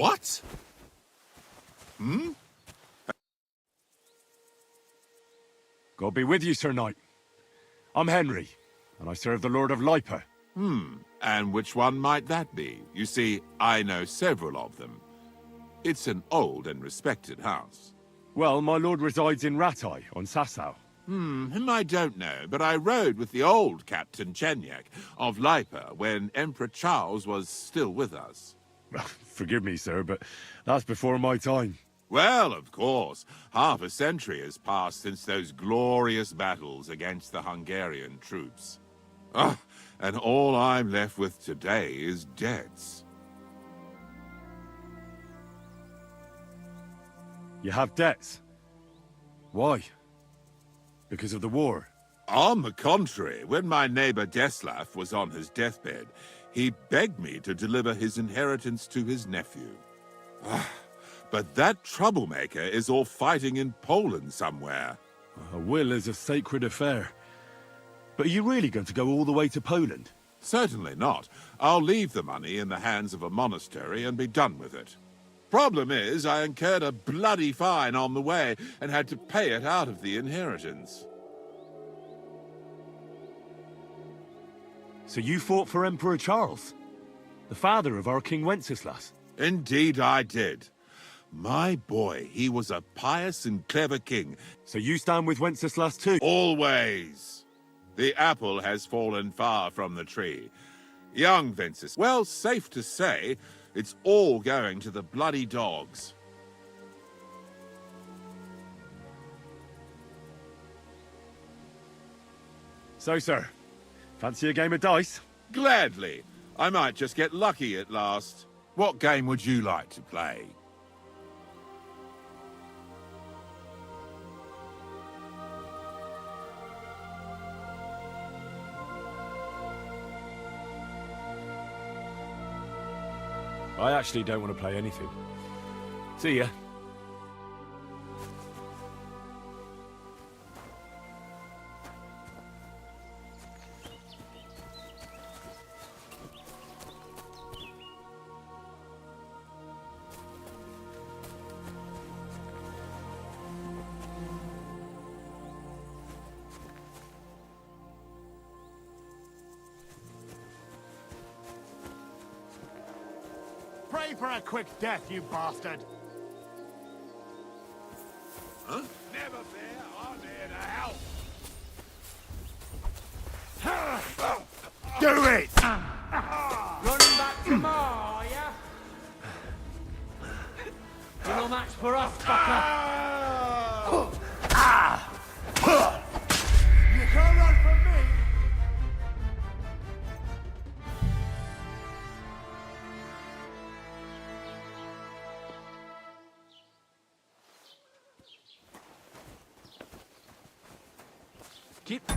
What? Hmm? God be with you, Sir Knight. I'm Henry, and I serve the Lord of Lipa. And which one might that be? You see, I know several of them. It's an old and respected house. Well, my lord resides in Ratai, on Sasau. Him I don't know, but I rode with the old Captain Chenyak of Lipa when Emperor Charles was still with us. Forgive me, sir, but that's before my time. Well, of course. Half a century has passed since those glorious battles against the Hungarian troops. And all I'm left with today is debts. You have debts? Why? Because of the war? On the contrary, when my neighbor Deslav was on his deathbed, he begged me to deliver his inheritance to his nephew. But that troublemaker is all fighting in Poland somewhere. A will is a sacred affair. But are you really going to go all the way to Poland? Certainly not. I'll leave the money in the hands of a monastery and be done with it. Problem is, I incurred a bloody fine on the way and had to pay it out of the inheritance. So you fought for Emperor Charles, the father of our King Wenceslas? Indeed I did. My boy, he was a pious and clever king. So you stand with Wenceslas too? Always. The apple has fallen far from the tree. Young Venceslas, well, safe to say, it's all going to the bloody dogs. So, sir, fancy a game of dice? Gladly. I might just get lucky at last. What game would you like to play? I actually don't want to play anything. See ya. Pray for a quick death, you bastard! Huh? Never fear, I'm here to help. Do it! Running back to Ma, are ya? You're no match for us, fucker. You can't run from me! Keep...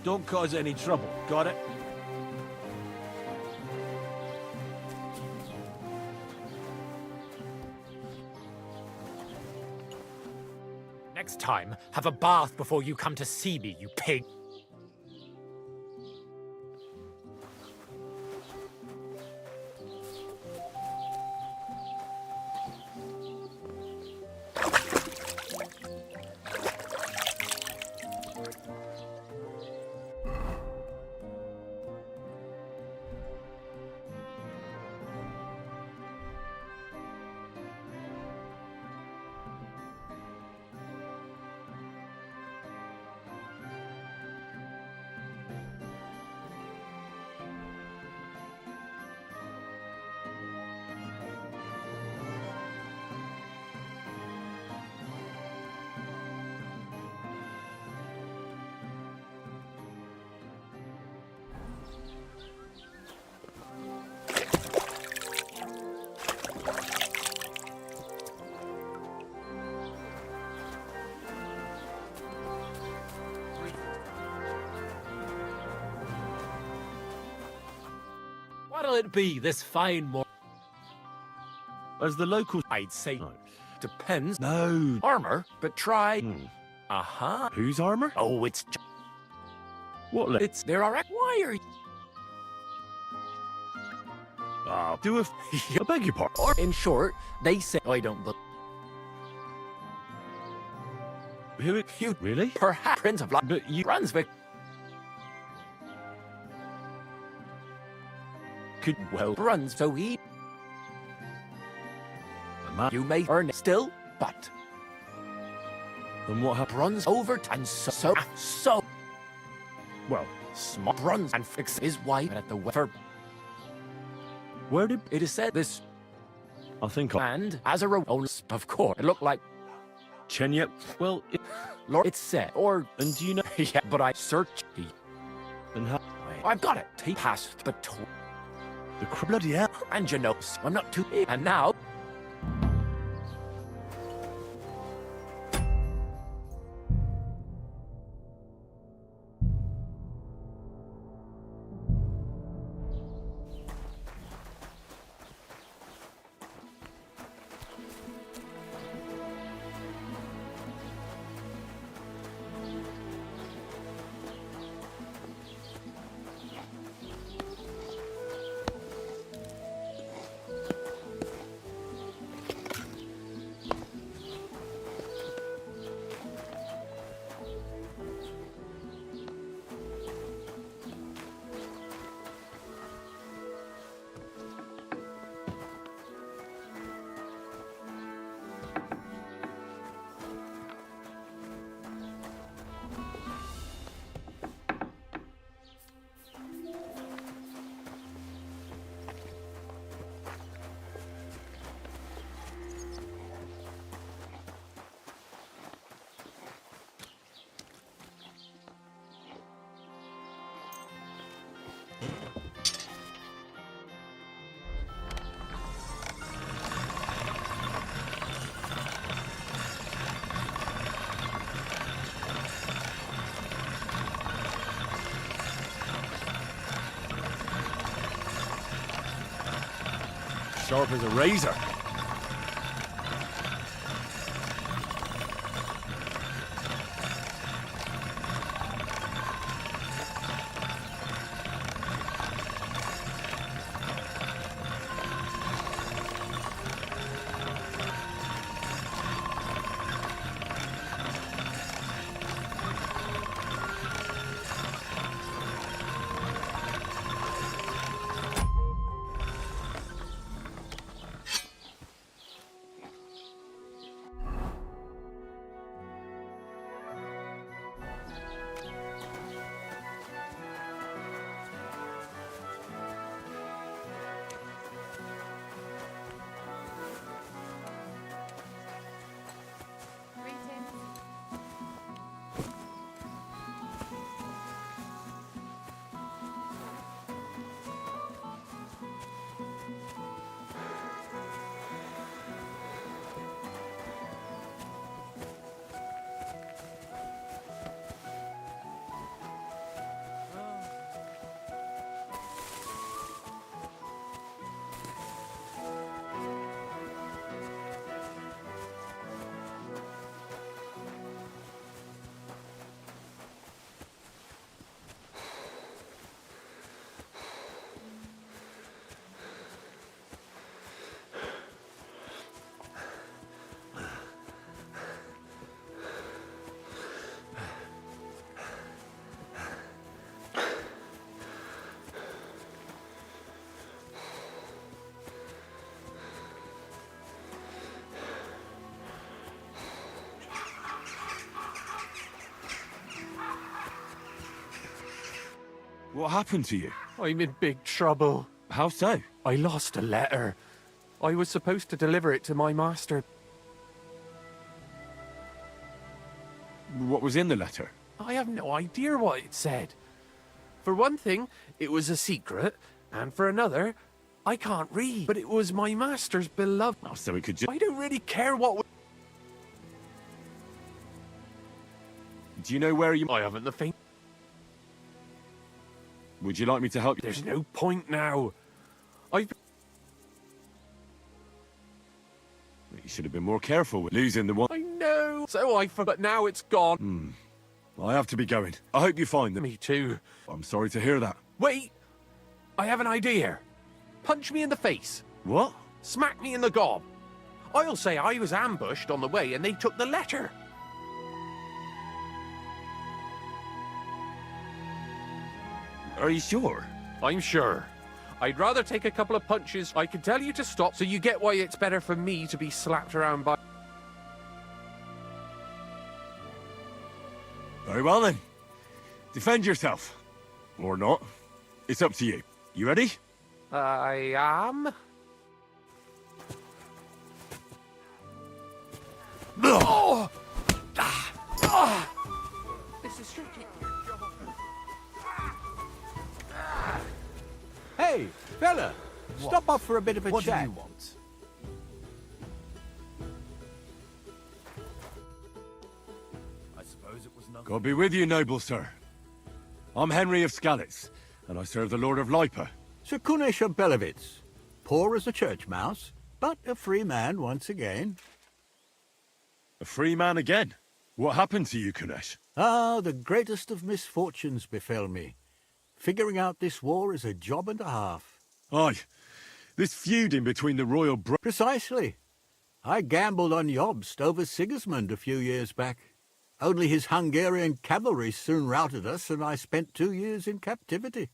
Don't cause any trouble, got it? Next time, have a bath before you come to see me, you pig. will it be this fine morning? As the local... I'd say No. depends. No. Armor, but try. Uh-huh. Whose armor? Oh, it's What? it's there are. Why are you? Do a... I beg your pardon. Or in short, they say I don't believe. Who? You? Really? Perhaps Prince of But you... Brunswick Could... Well... runs so he. And that... You may earn it still, but Then what happened? runs over and so. Well... Small runs and fix his wife at the weather. Where did... It is said this, I think I... and as a bonus, of course, it looked like Chenya... Well... Lord. It's said, or And do you know... yeah, but I searched. And how... I've got it. He passed the tour, The bloody hell... and you know, I'm not too. And now. Sharp as a razor. What happened to you? I'm in big trouble. How so? I lost a letter. I was supposed to deliver it to my master. What was in the letter? I have no idea what it said. For one thing, it was a secret, and for another, I can't read. But it was my master's beloved. Oh, so it could just... I don't really care what... Do you know where you... I haven't the faint... Would you like me to help you? There's no point now. I've... You should have been more careful with losing the one. I know. So I... But now it's gone. I have to be going. I hope you find them. Me too. I'm sorry to hear that. Wait! I have an idea. Punch me in the face. What? Smack me in the gob. I'll say I was ambushed on the way and they took the letter. Are you sure? I'm sure. I'd rather take a couple of punches. I can tell you to stop so you get why it's better for me to be slapped around by... Very well then. Defend yourself. Or not. It's up to you. You ready? I am? Oh! This is tricky. Hey, fella, stop off for a bit of a What chat. do you want? I suppose it was nothing. God be with you, noble sir. I'm Henry of Skalitz, and I serve the Lord of Lipa. Sir Kunesh of Belevitz, poor as a church mouse, but a free man once again. A free man again? What happened to you, Kunesh? Ah, the greatest of misfortunes befell me. Figuring out this war is a job and a half. Aye, this feuding between the royal Precisely. I gambled on Jobst over Sigismund a few years back. Only his Hungarian cavalry soon routed us, and I spent 2 years in captivity.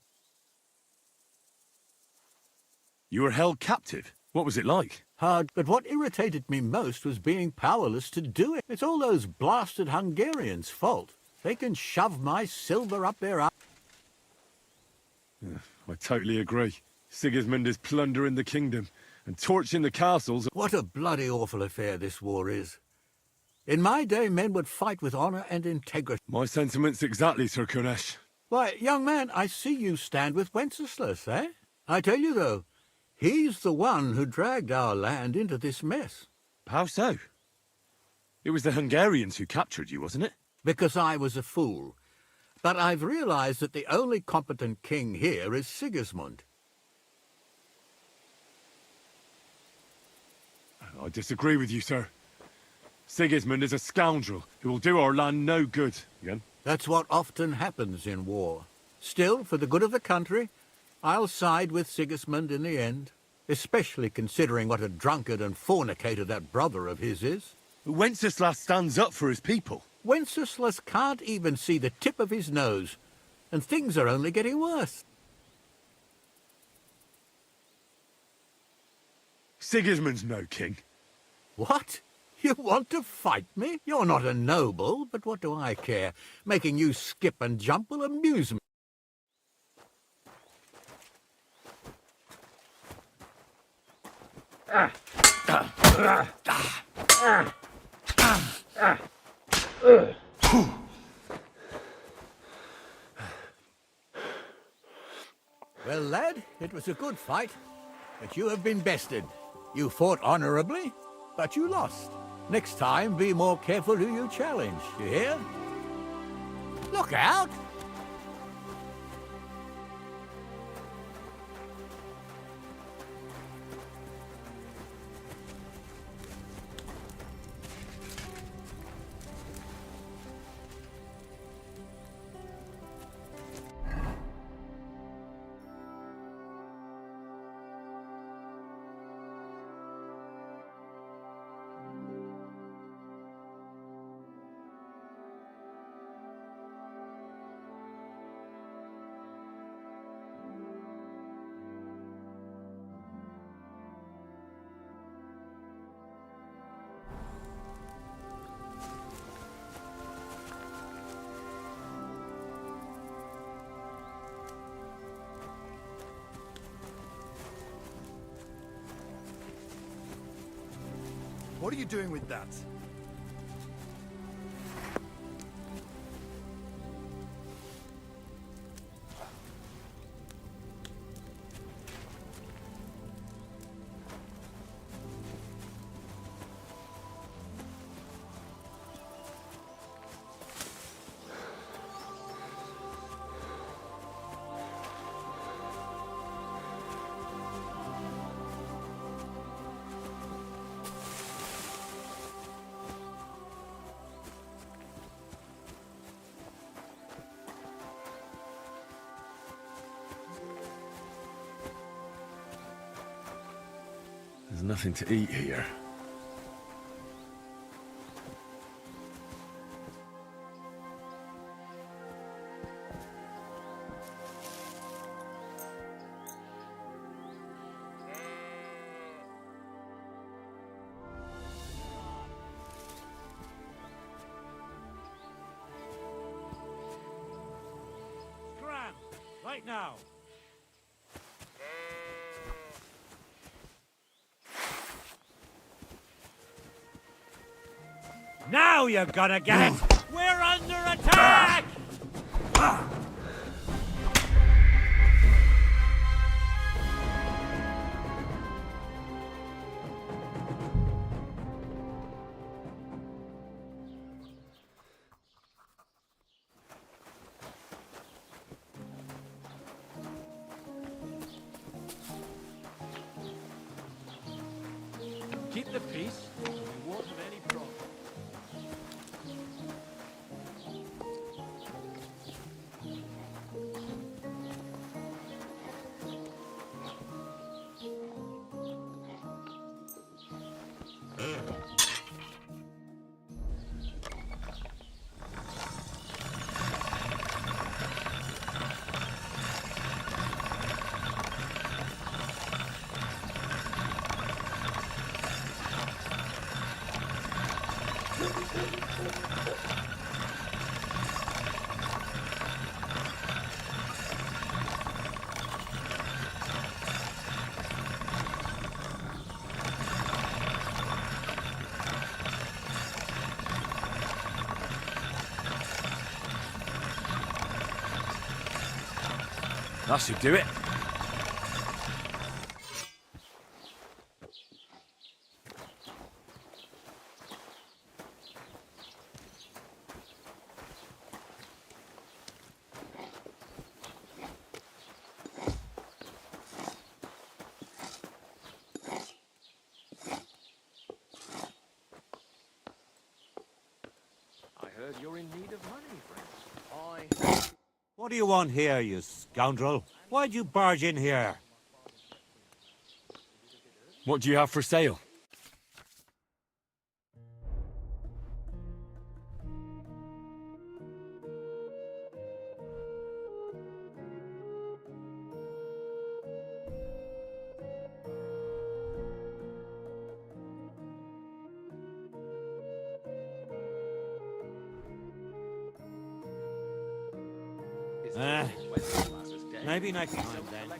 You were held captive? What was it like? Hard, but what irritated me most was being powerless to do it. It's all those blasted Hungarians' fault. They can shove my silver up their ass. I totally agree. Sigismund is plundering the kingdom and torching the castles. What a bloody awful affair this war is. In my day, men would fight with honor and integrity. My sentiments exactly, Sir Kunesh. Why, young man, I see you stand with Wenceslas, eh? I tell you, though, he's the one who dragged our land into this mess. How so? It was the Hungarians who captured you, wasn't it? Because I was a fool. But I've realized that the only competent king here is Sigismund. I disagree with you, sir. Sigismund is a scoundrel who will do our land no good. Again? That's what often happens in war. Still, for the good of the country, I'll side with Sigismund in the end, especially considering what a drunkard and fornicator that brother of his is. Wenceslas stands up for his people. Wenceslas can't even see the tip of his nose, and things are only getting worse. Sigismund's no king. What? You want to fight me? You're not a noble, but what do I care? Making you skip and jump will amuse me. Well, lad, it was a good fight, but you have been bested. You fought honorably, but you lost. Next time, be more careful who you challenge, you hear? Look out! What are you doing with that? nothing to eat here. Scram! Right now! Now you're gonna get it! We're under attack! Keep the peace. We won't have any problem. That should do it. I heard you're in need of money, friend. What do you want here, you scoundrel? Why'd you barge in here? What do you have for sale? Maybe next time then.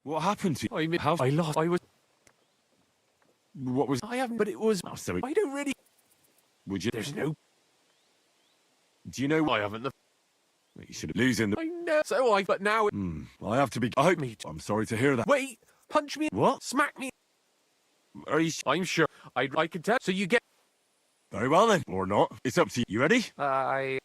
What happened to you? I mean, how I lost. I was. What was... I haven't, but it was. Oh, so I don't really. Would you... There's no. Do you know I haven't the. You should lose in the... I know. So I. But now. I have to be... I hope Me I'm sorry to hear that. Wait. Punch me. What? Smack me. Are you... I'm sure. I can tell. So you get. Very well then. Or not. It's up to you. You ready? I.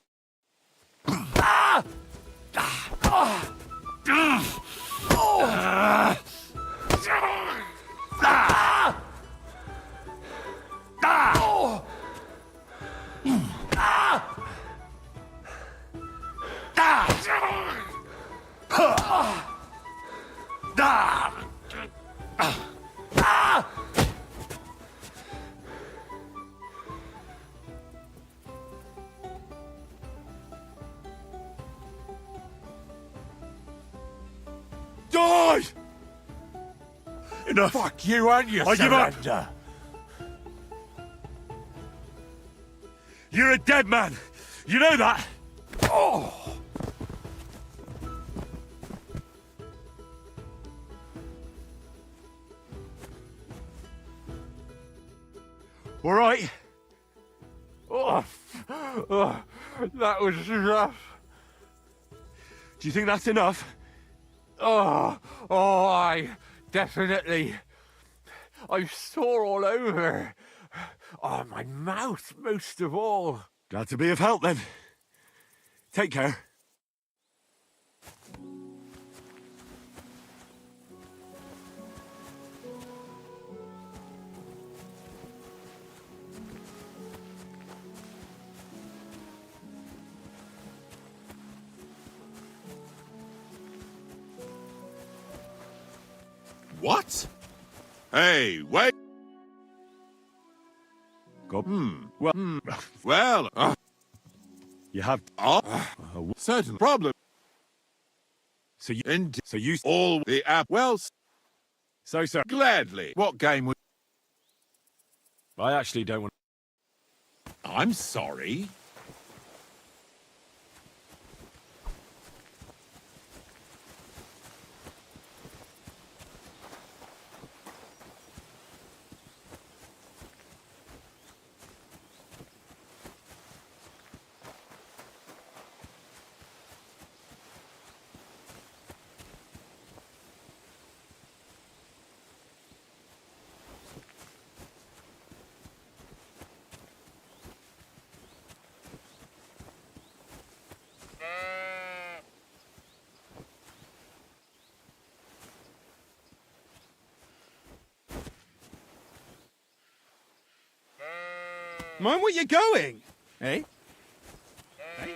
Die! enough. Fuck you and your I give up. surrender. You're a dead man. You know that? Oh! All right. Oh, that was rough. Do you think that's enough? Oh, I definitely. I'm sore all over. Oh, my mouth most of all. Glad to be of help then. Take care. What? Hey, wait. Go. Well, you have. Certain problem. So you. And So you. all the app. Well, So, sir. gladly. What game would? I actually don't want. I'm sorry. Mind where you're going, eh? Hey?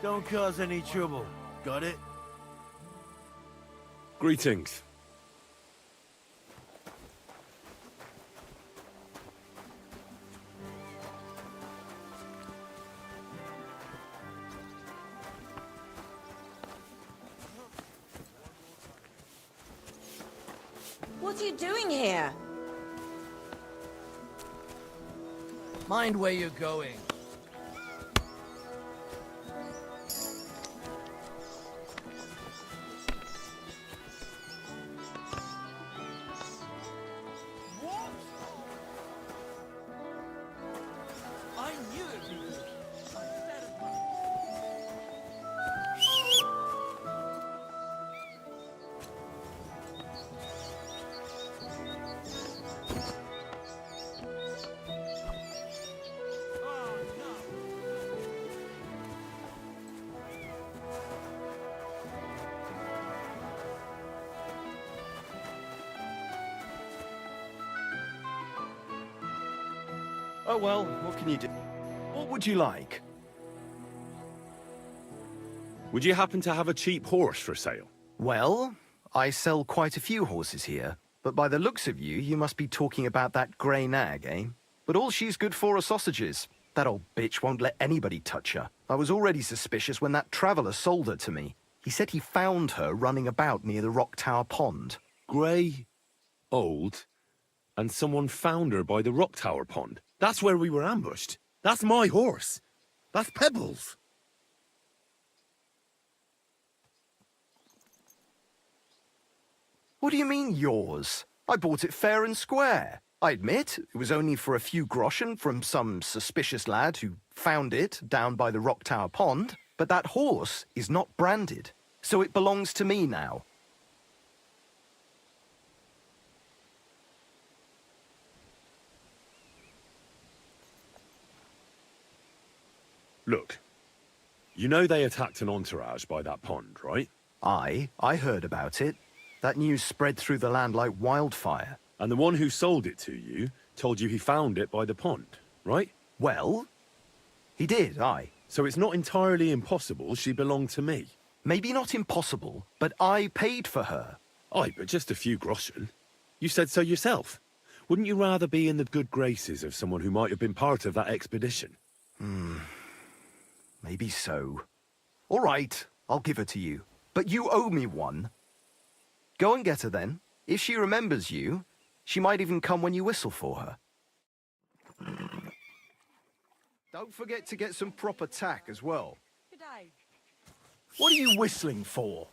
Don't cause any trouble. Got it? Greetings. What are you doing here? Mind where you're going. What? I knew it'd be good. I said as much. Oh well, what can you do? What would you like? Would you happen to have a cheap horse for sale? Well, I sell quite a few horses here, but by the looks of you, you must be talking about that grey nag, eh? But all she's good for are sausages. That old bitch won't let anybody touch her. I was already suspicious when that traveller sold her to me. He said he found her running about near the Rock Tower Pond. Grey, old, and someone found her by the Rock Tower Pond. That's where we were ambushed. That's my horse. That's Pebbles. What do you mean, yours? I bought it fair and square. I admit, it was only for a few groschen from some suspicious lad who found it down by the Rock Tower Pond, but that horse is not branded, so it belongs to me now. Look, you know they attacked an entourage by that pond, right? I heard about it. That news spread through the land like wildfire. And the one who sold it to you told you he found it by the pond, right? Well, he did, aye. So it's not entirely impossible she belonged to me. Maybe not impossible, but I paid for her. Aye, but just a few groschen. You said so yourself. Wouldn't you rather be in the good graces of someone who might have been part of that expedition? Maybe so. All right, I'll give her to you. But you owe me one. Go and get her then. If she remembers you, she might even come when you whistle for her. Don't forget to get some proper tack as well. What are you whistling for?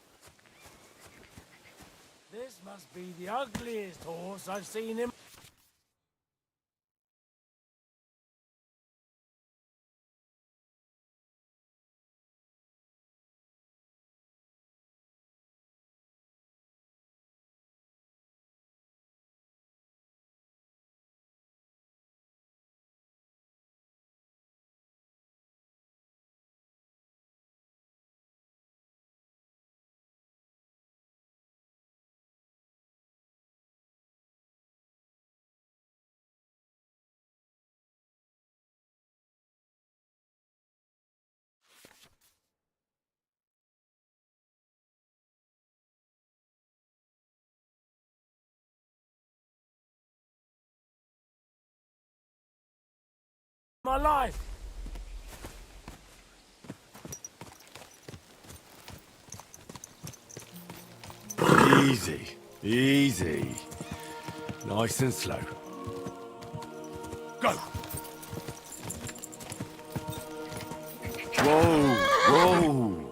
This must be the ugliest horse I've seen in. My life. Easy, easy. Nice and slow. Go! Whoa, whoa!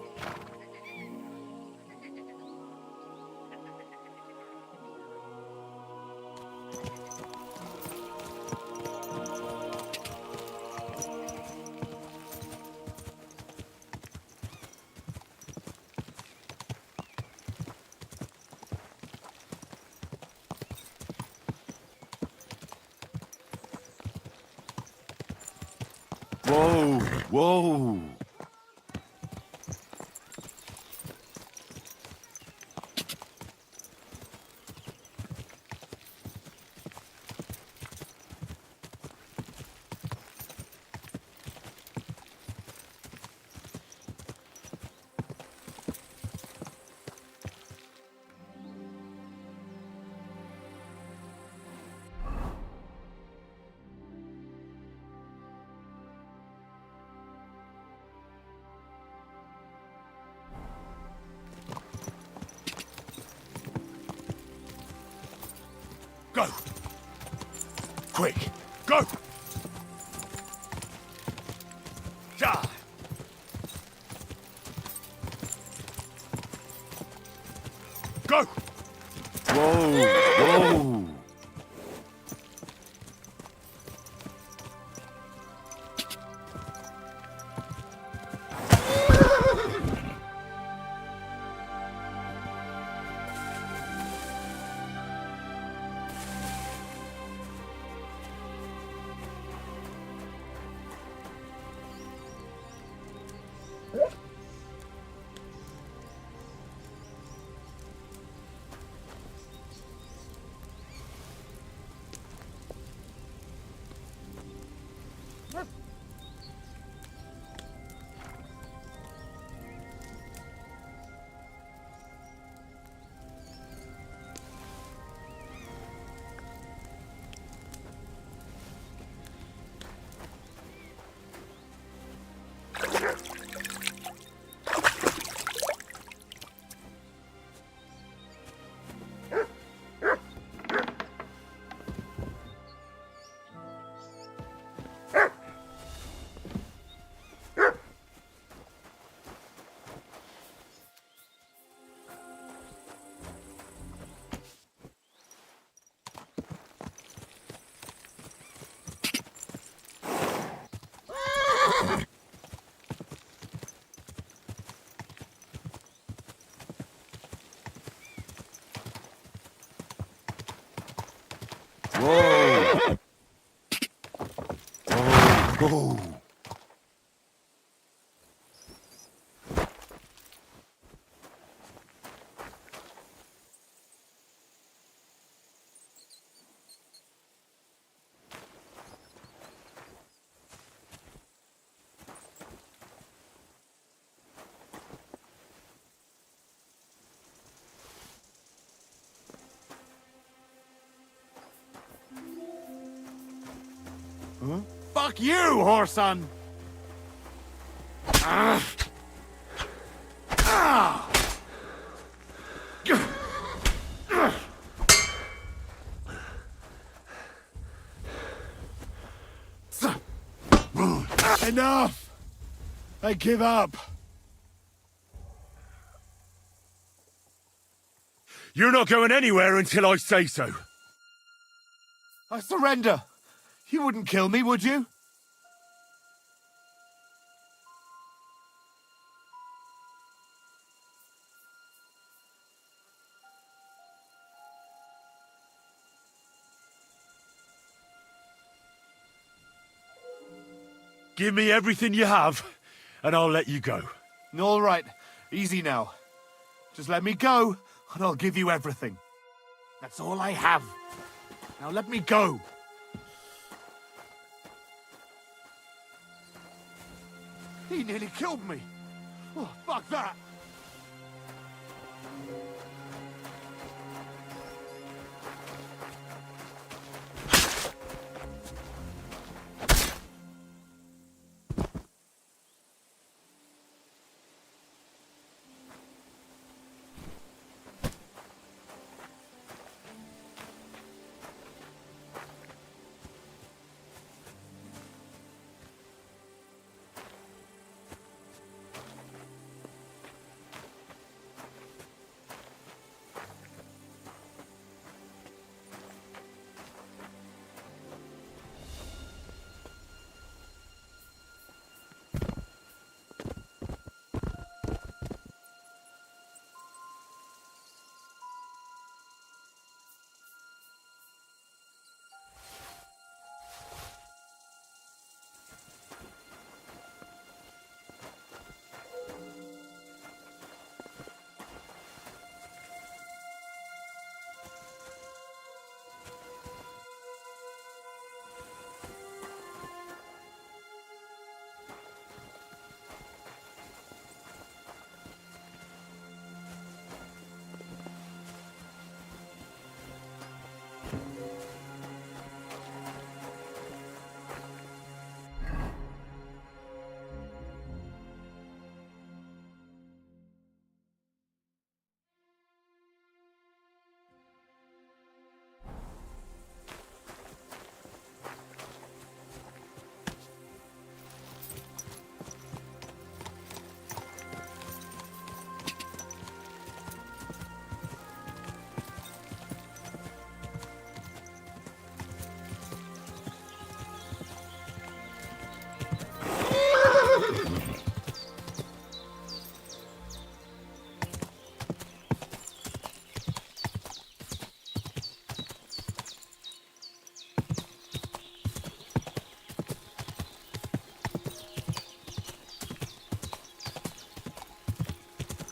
Whoa, whoa! Go! Quick! Go! Ja! Go! Whoa! Whoa! Whoa! Whoa! Huh? Fuck you, whoreson! Ah! Ah! Enough! I give up. You're not going anywhere until I say so. I surrender. You wouldn't kill me, would you? Give me everything you have, and I'll let you go. All right. Easy now. Just let me go, and I'll give you everything. That's all I have. Now let me go. He nearly killed me. Oh, fuck that.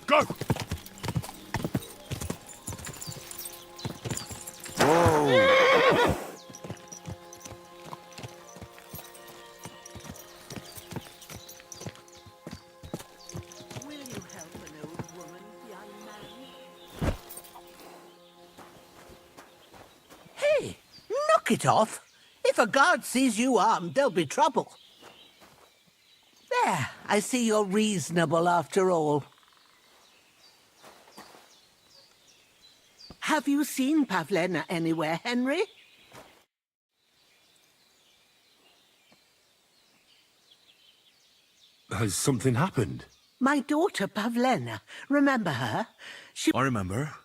Go! Whoa! Will you help an old woman, young man? Hey, knock it off. If a guard sees you armed, there'll be trouble. There, I see you're reasonable after all. Have you seen Pavlena anywhere, Henry? Has something happened? My daughter, Pavlena. Remember her? I remember.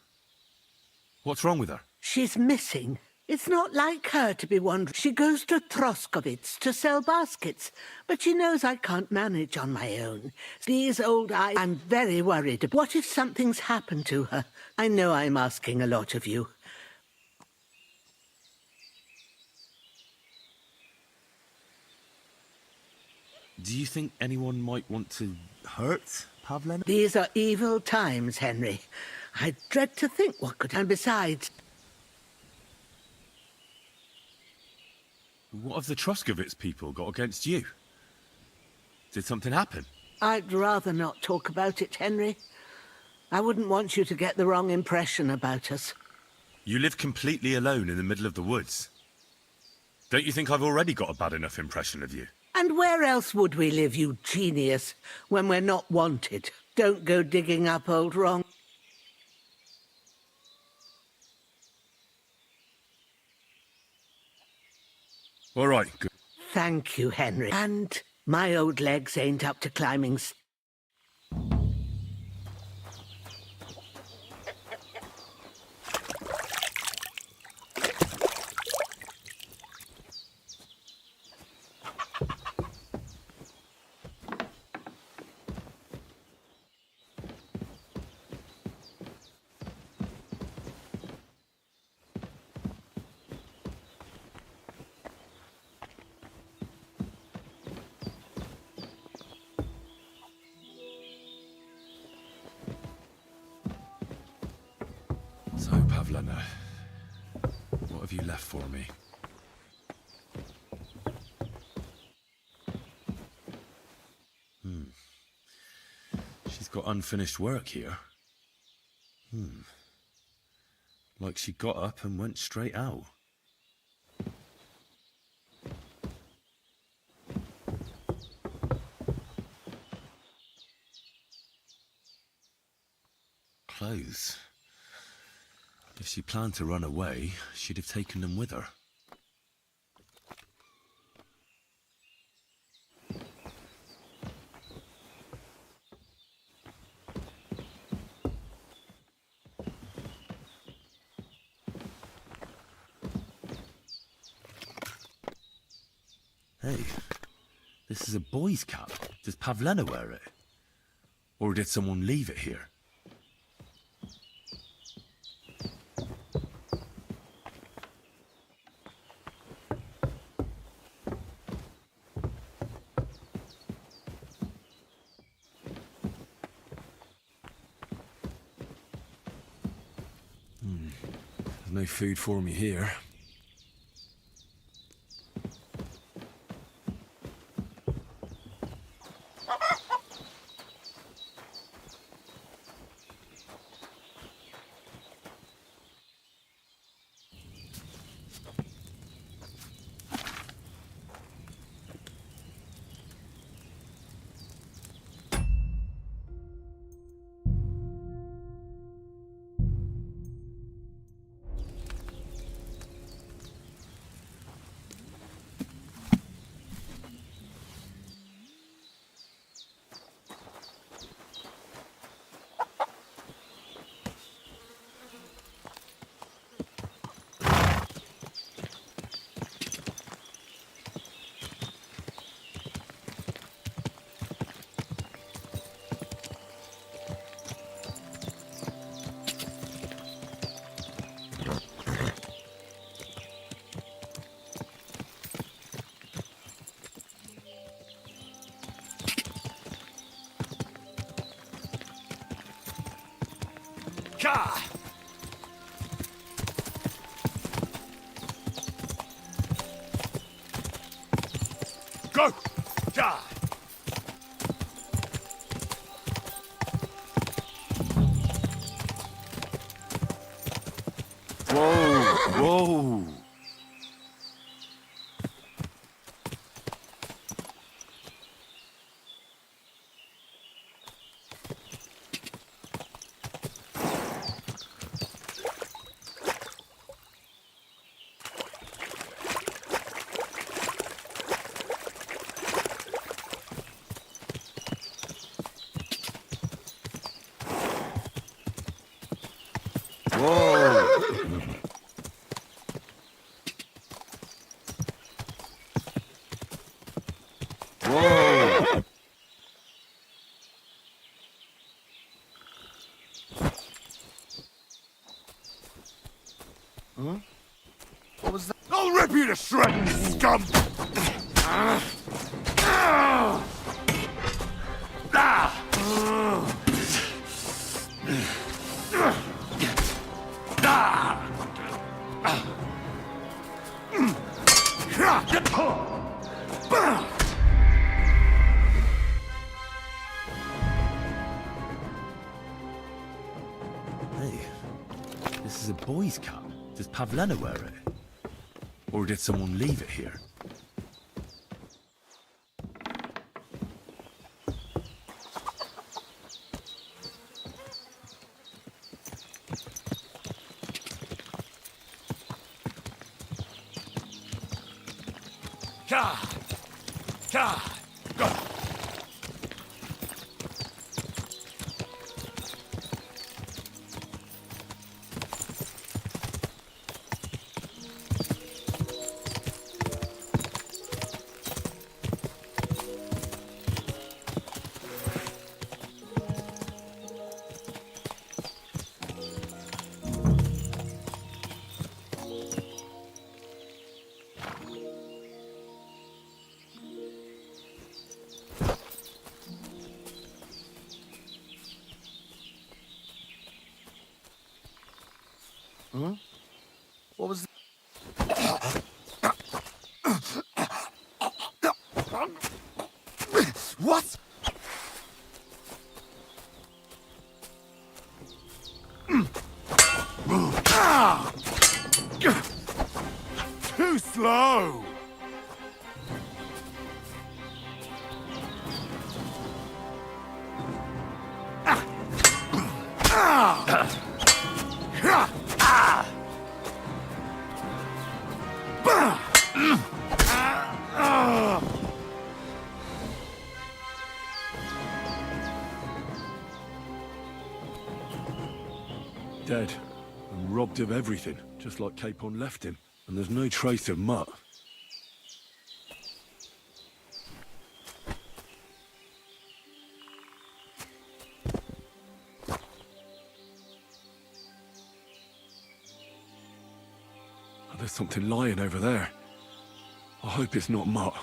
What's wrong with her? She's missing. It's not like her to be wandering. She goes to Troskovitz to sell baskets, but she knows I can't manage on my own. These old eyes, I'm very worried. What if something's happened to her? I know I'm asking a lot of you. Do you think anyone might want to hurt Pavlena? These are evil times, Henry. I dread to think what could... And besides... What have the Troskovitz people got against you? Did something happen? I'd rather not talk about it, Henry. I wouldn't want you to get the wrong impression about us. You live completely alone in the middle of the woods. Don't you think I've already got a bad enough impression of you? And where else would we live, you genius, when we're not wanted? Don't go digging up old wrong. All right, good. Thank you, Henry. And my old legs ain't up to climbing. So, Pavlena, what have you left for me? She's got unfinished work here. Like she got up and went straight out. Clothes. If she planned to run away, she'd have taken them with her. Hey, this is a boy's cap. Does Pavlena wear it? Or did someone leave it here? There's no food for me here. Ka! Go! Ka! Whoa! Whoa! Whoa! Huh? What was that? I'll rip you to shreds, scum! Hey, this is a boy's cut. Does Pavlena wear it? Or did someone leave it here? Ka! Ka! Go! Huh? What was What? Too slow! Dead and robbed of everything, just like Capon left him. And there's no trace of Mutt. Oh, there's something lying over there. I hope it's not Mutt.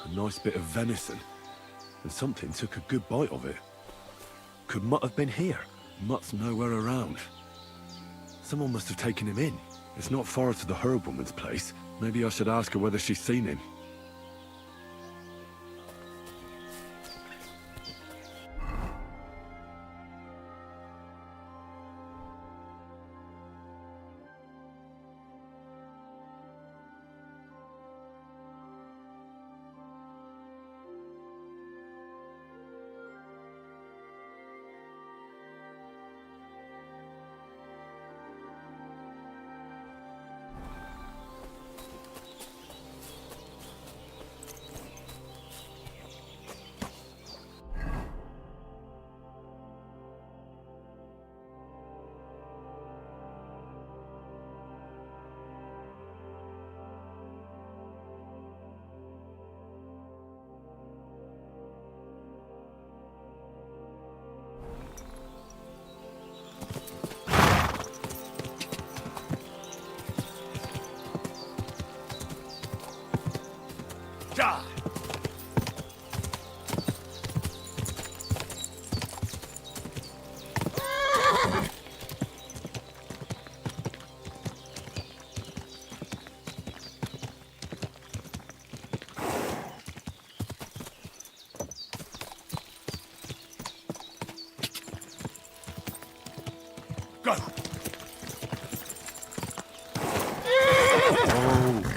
A nice bit of venison, and something took a good bite of it. Could Mutt have been here? Mutt's nowhere around. Someone must have taken him in. It's not far to the herb woman's place. Maybe I should ask her whether she's seen him.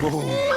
Oh.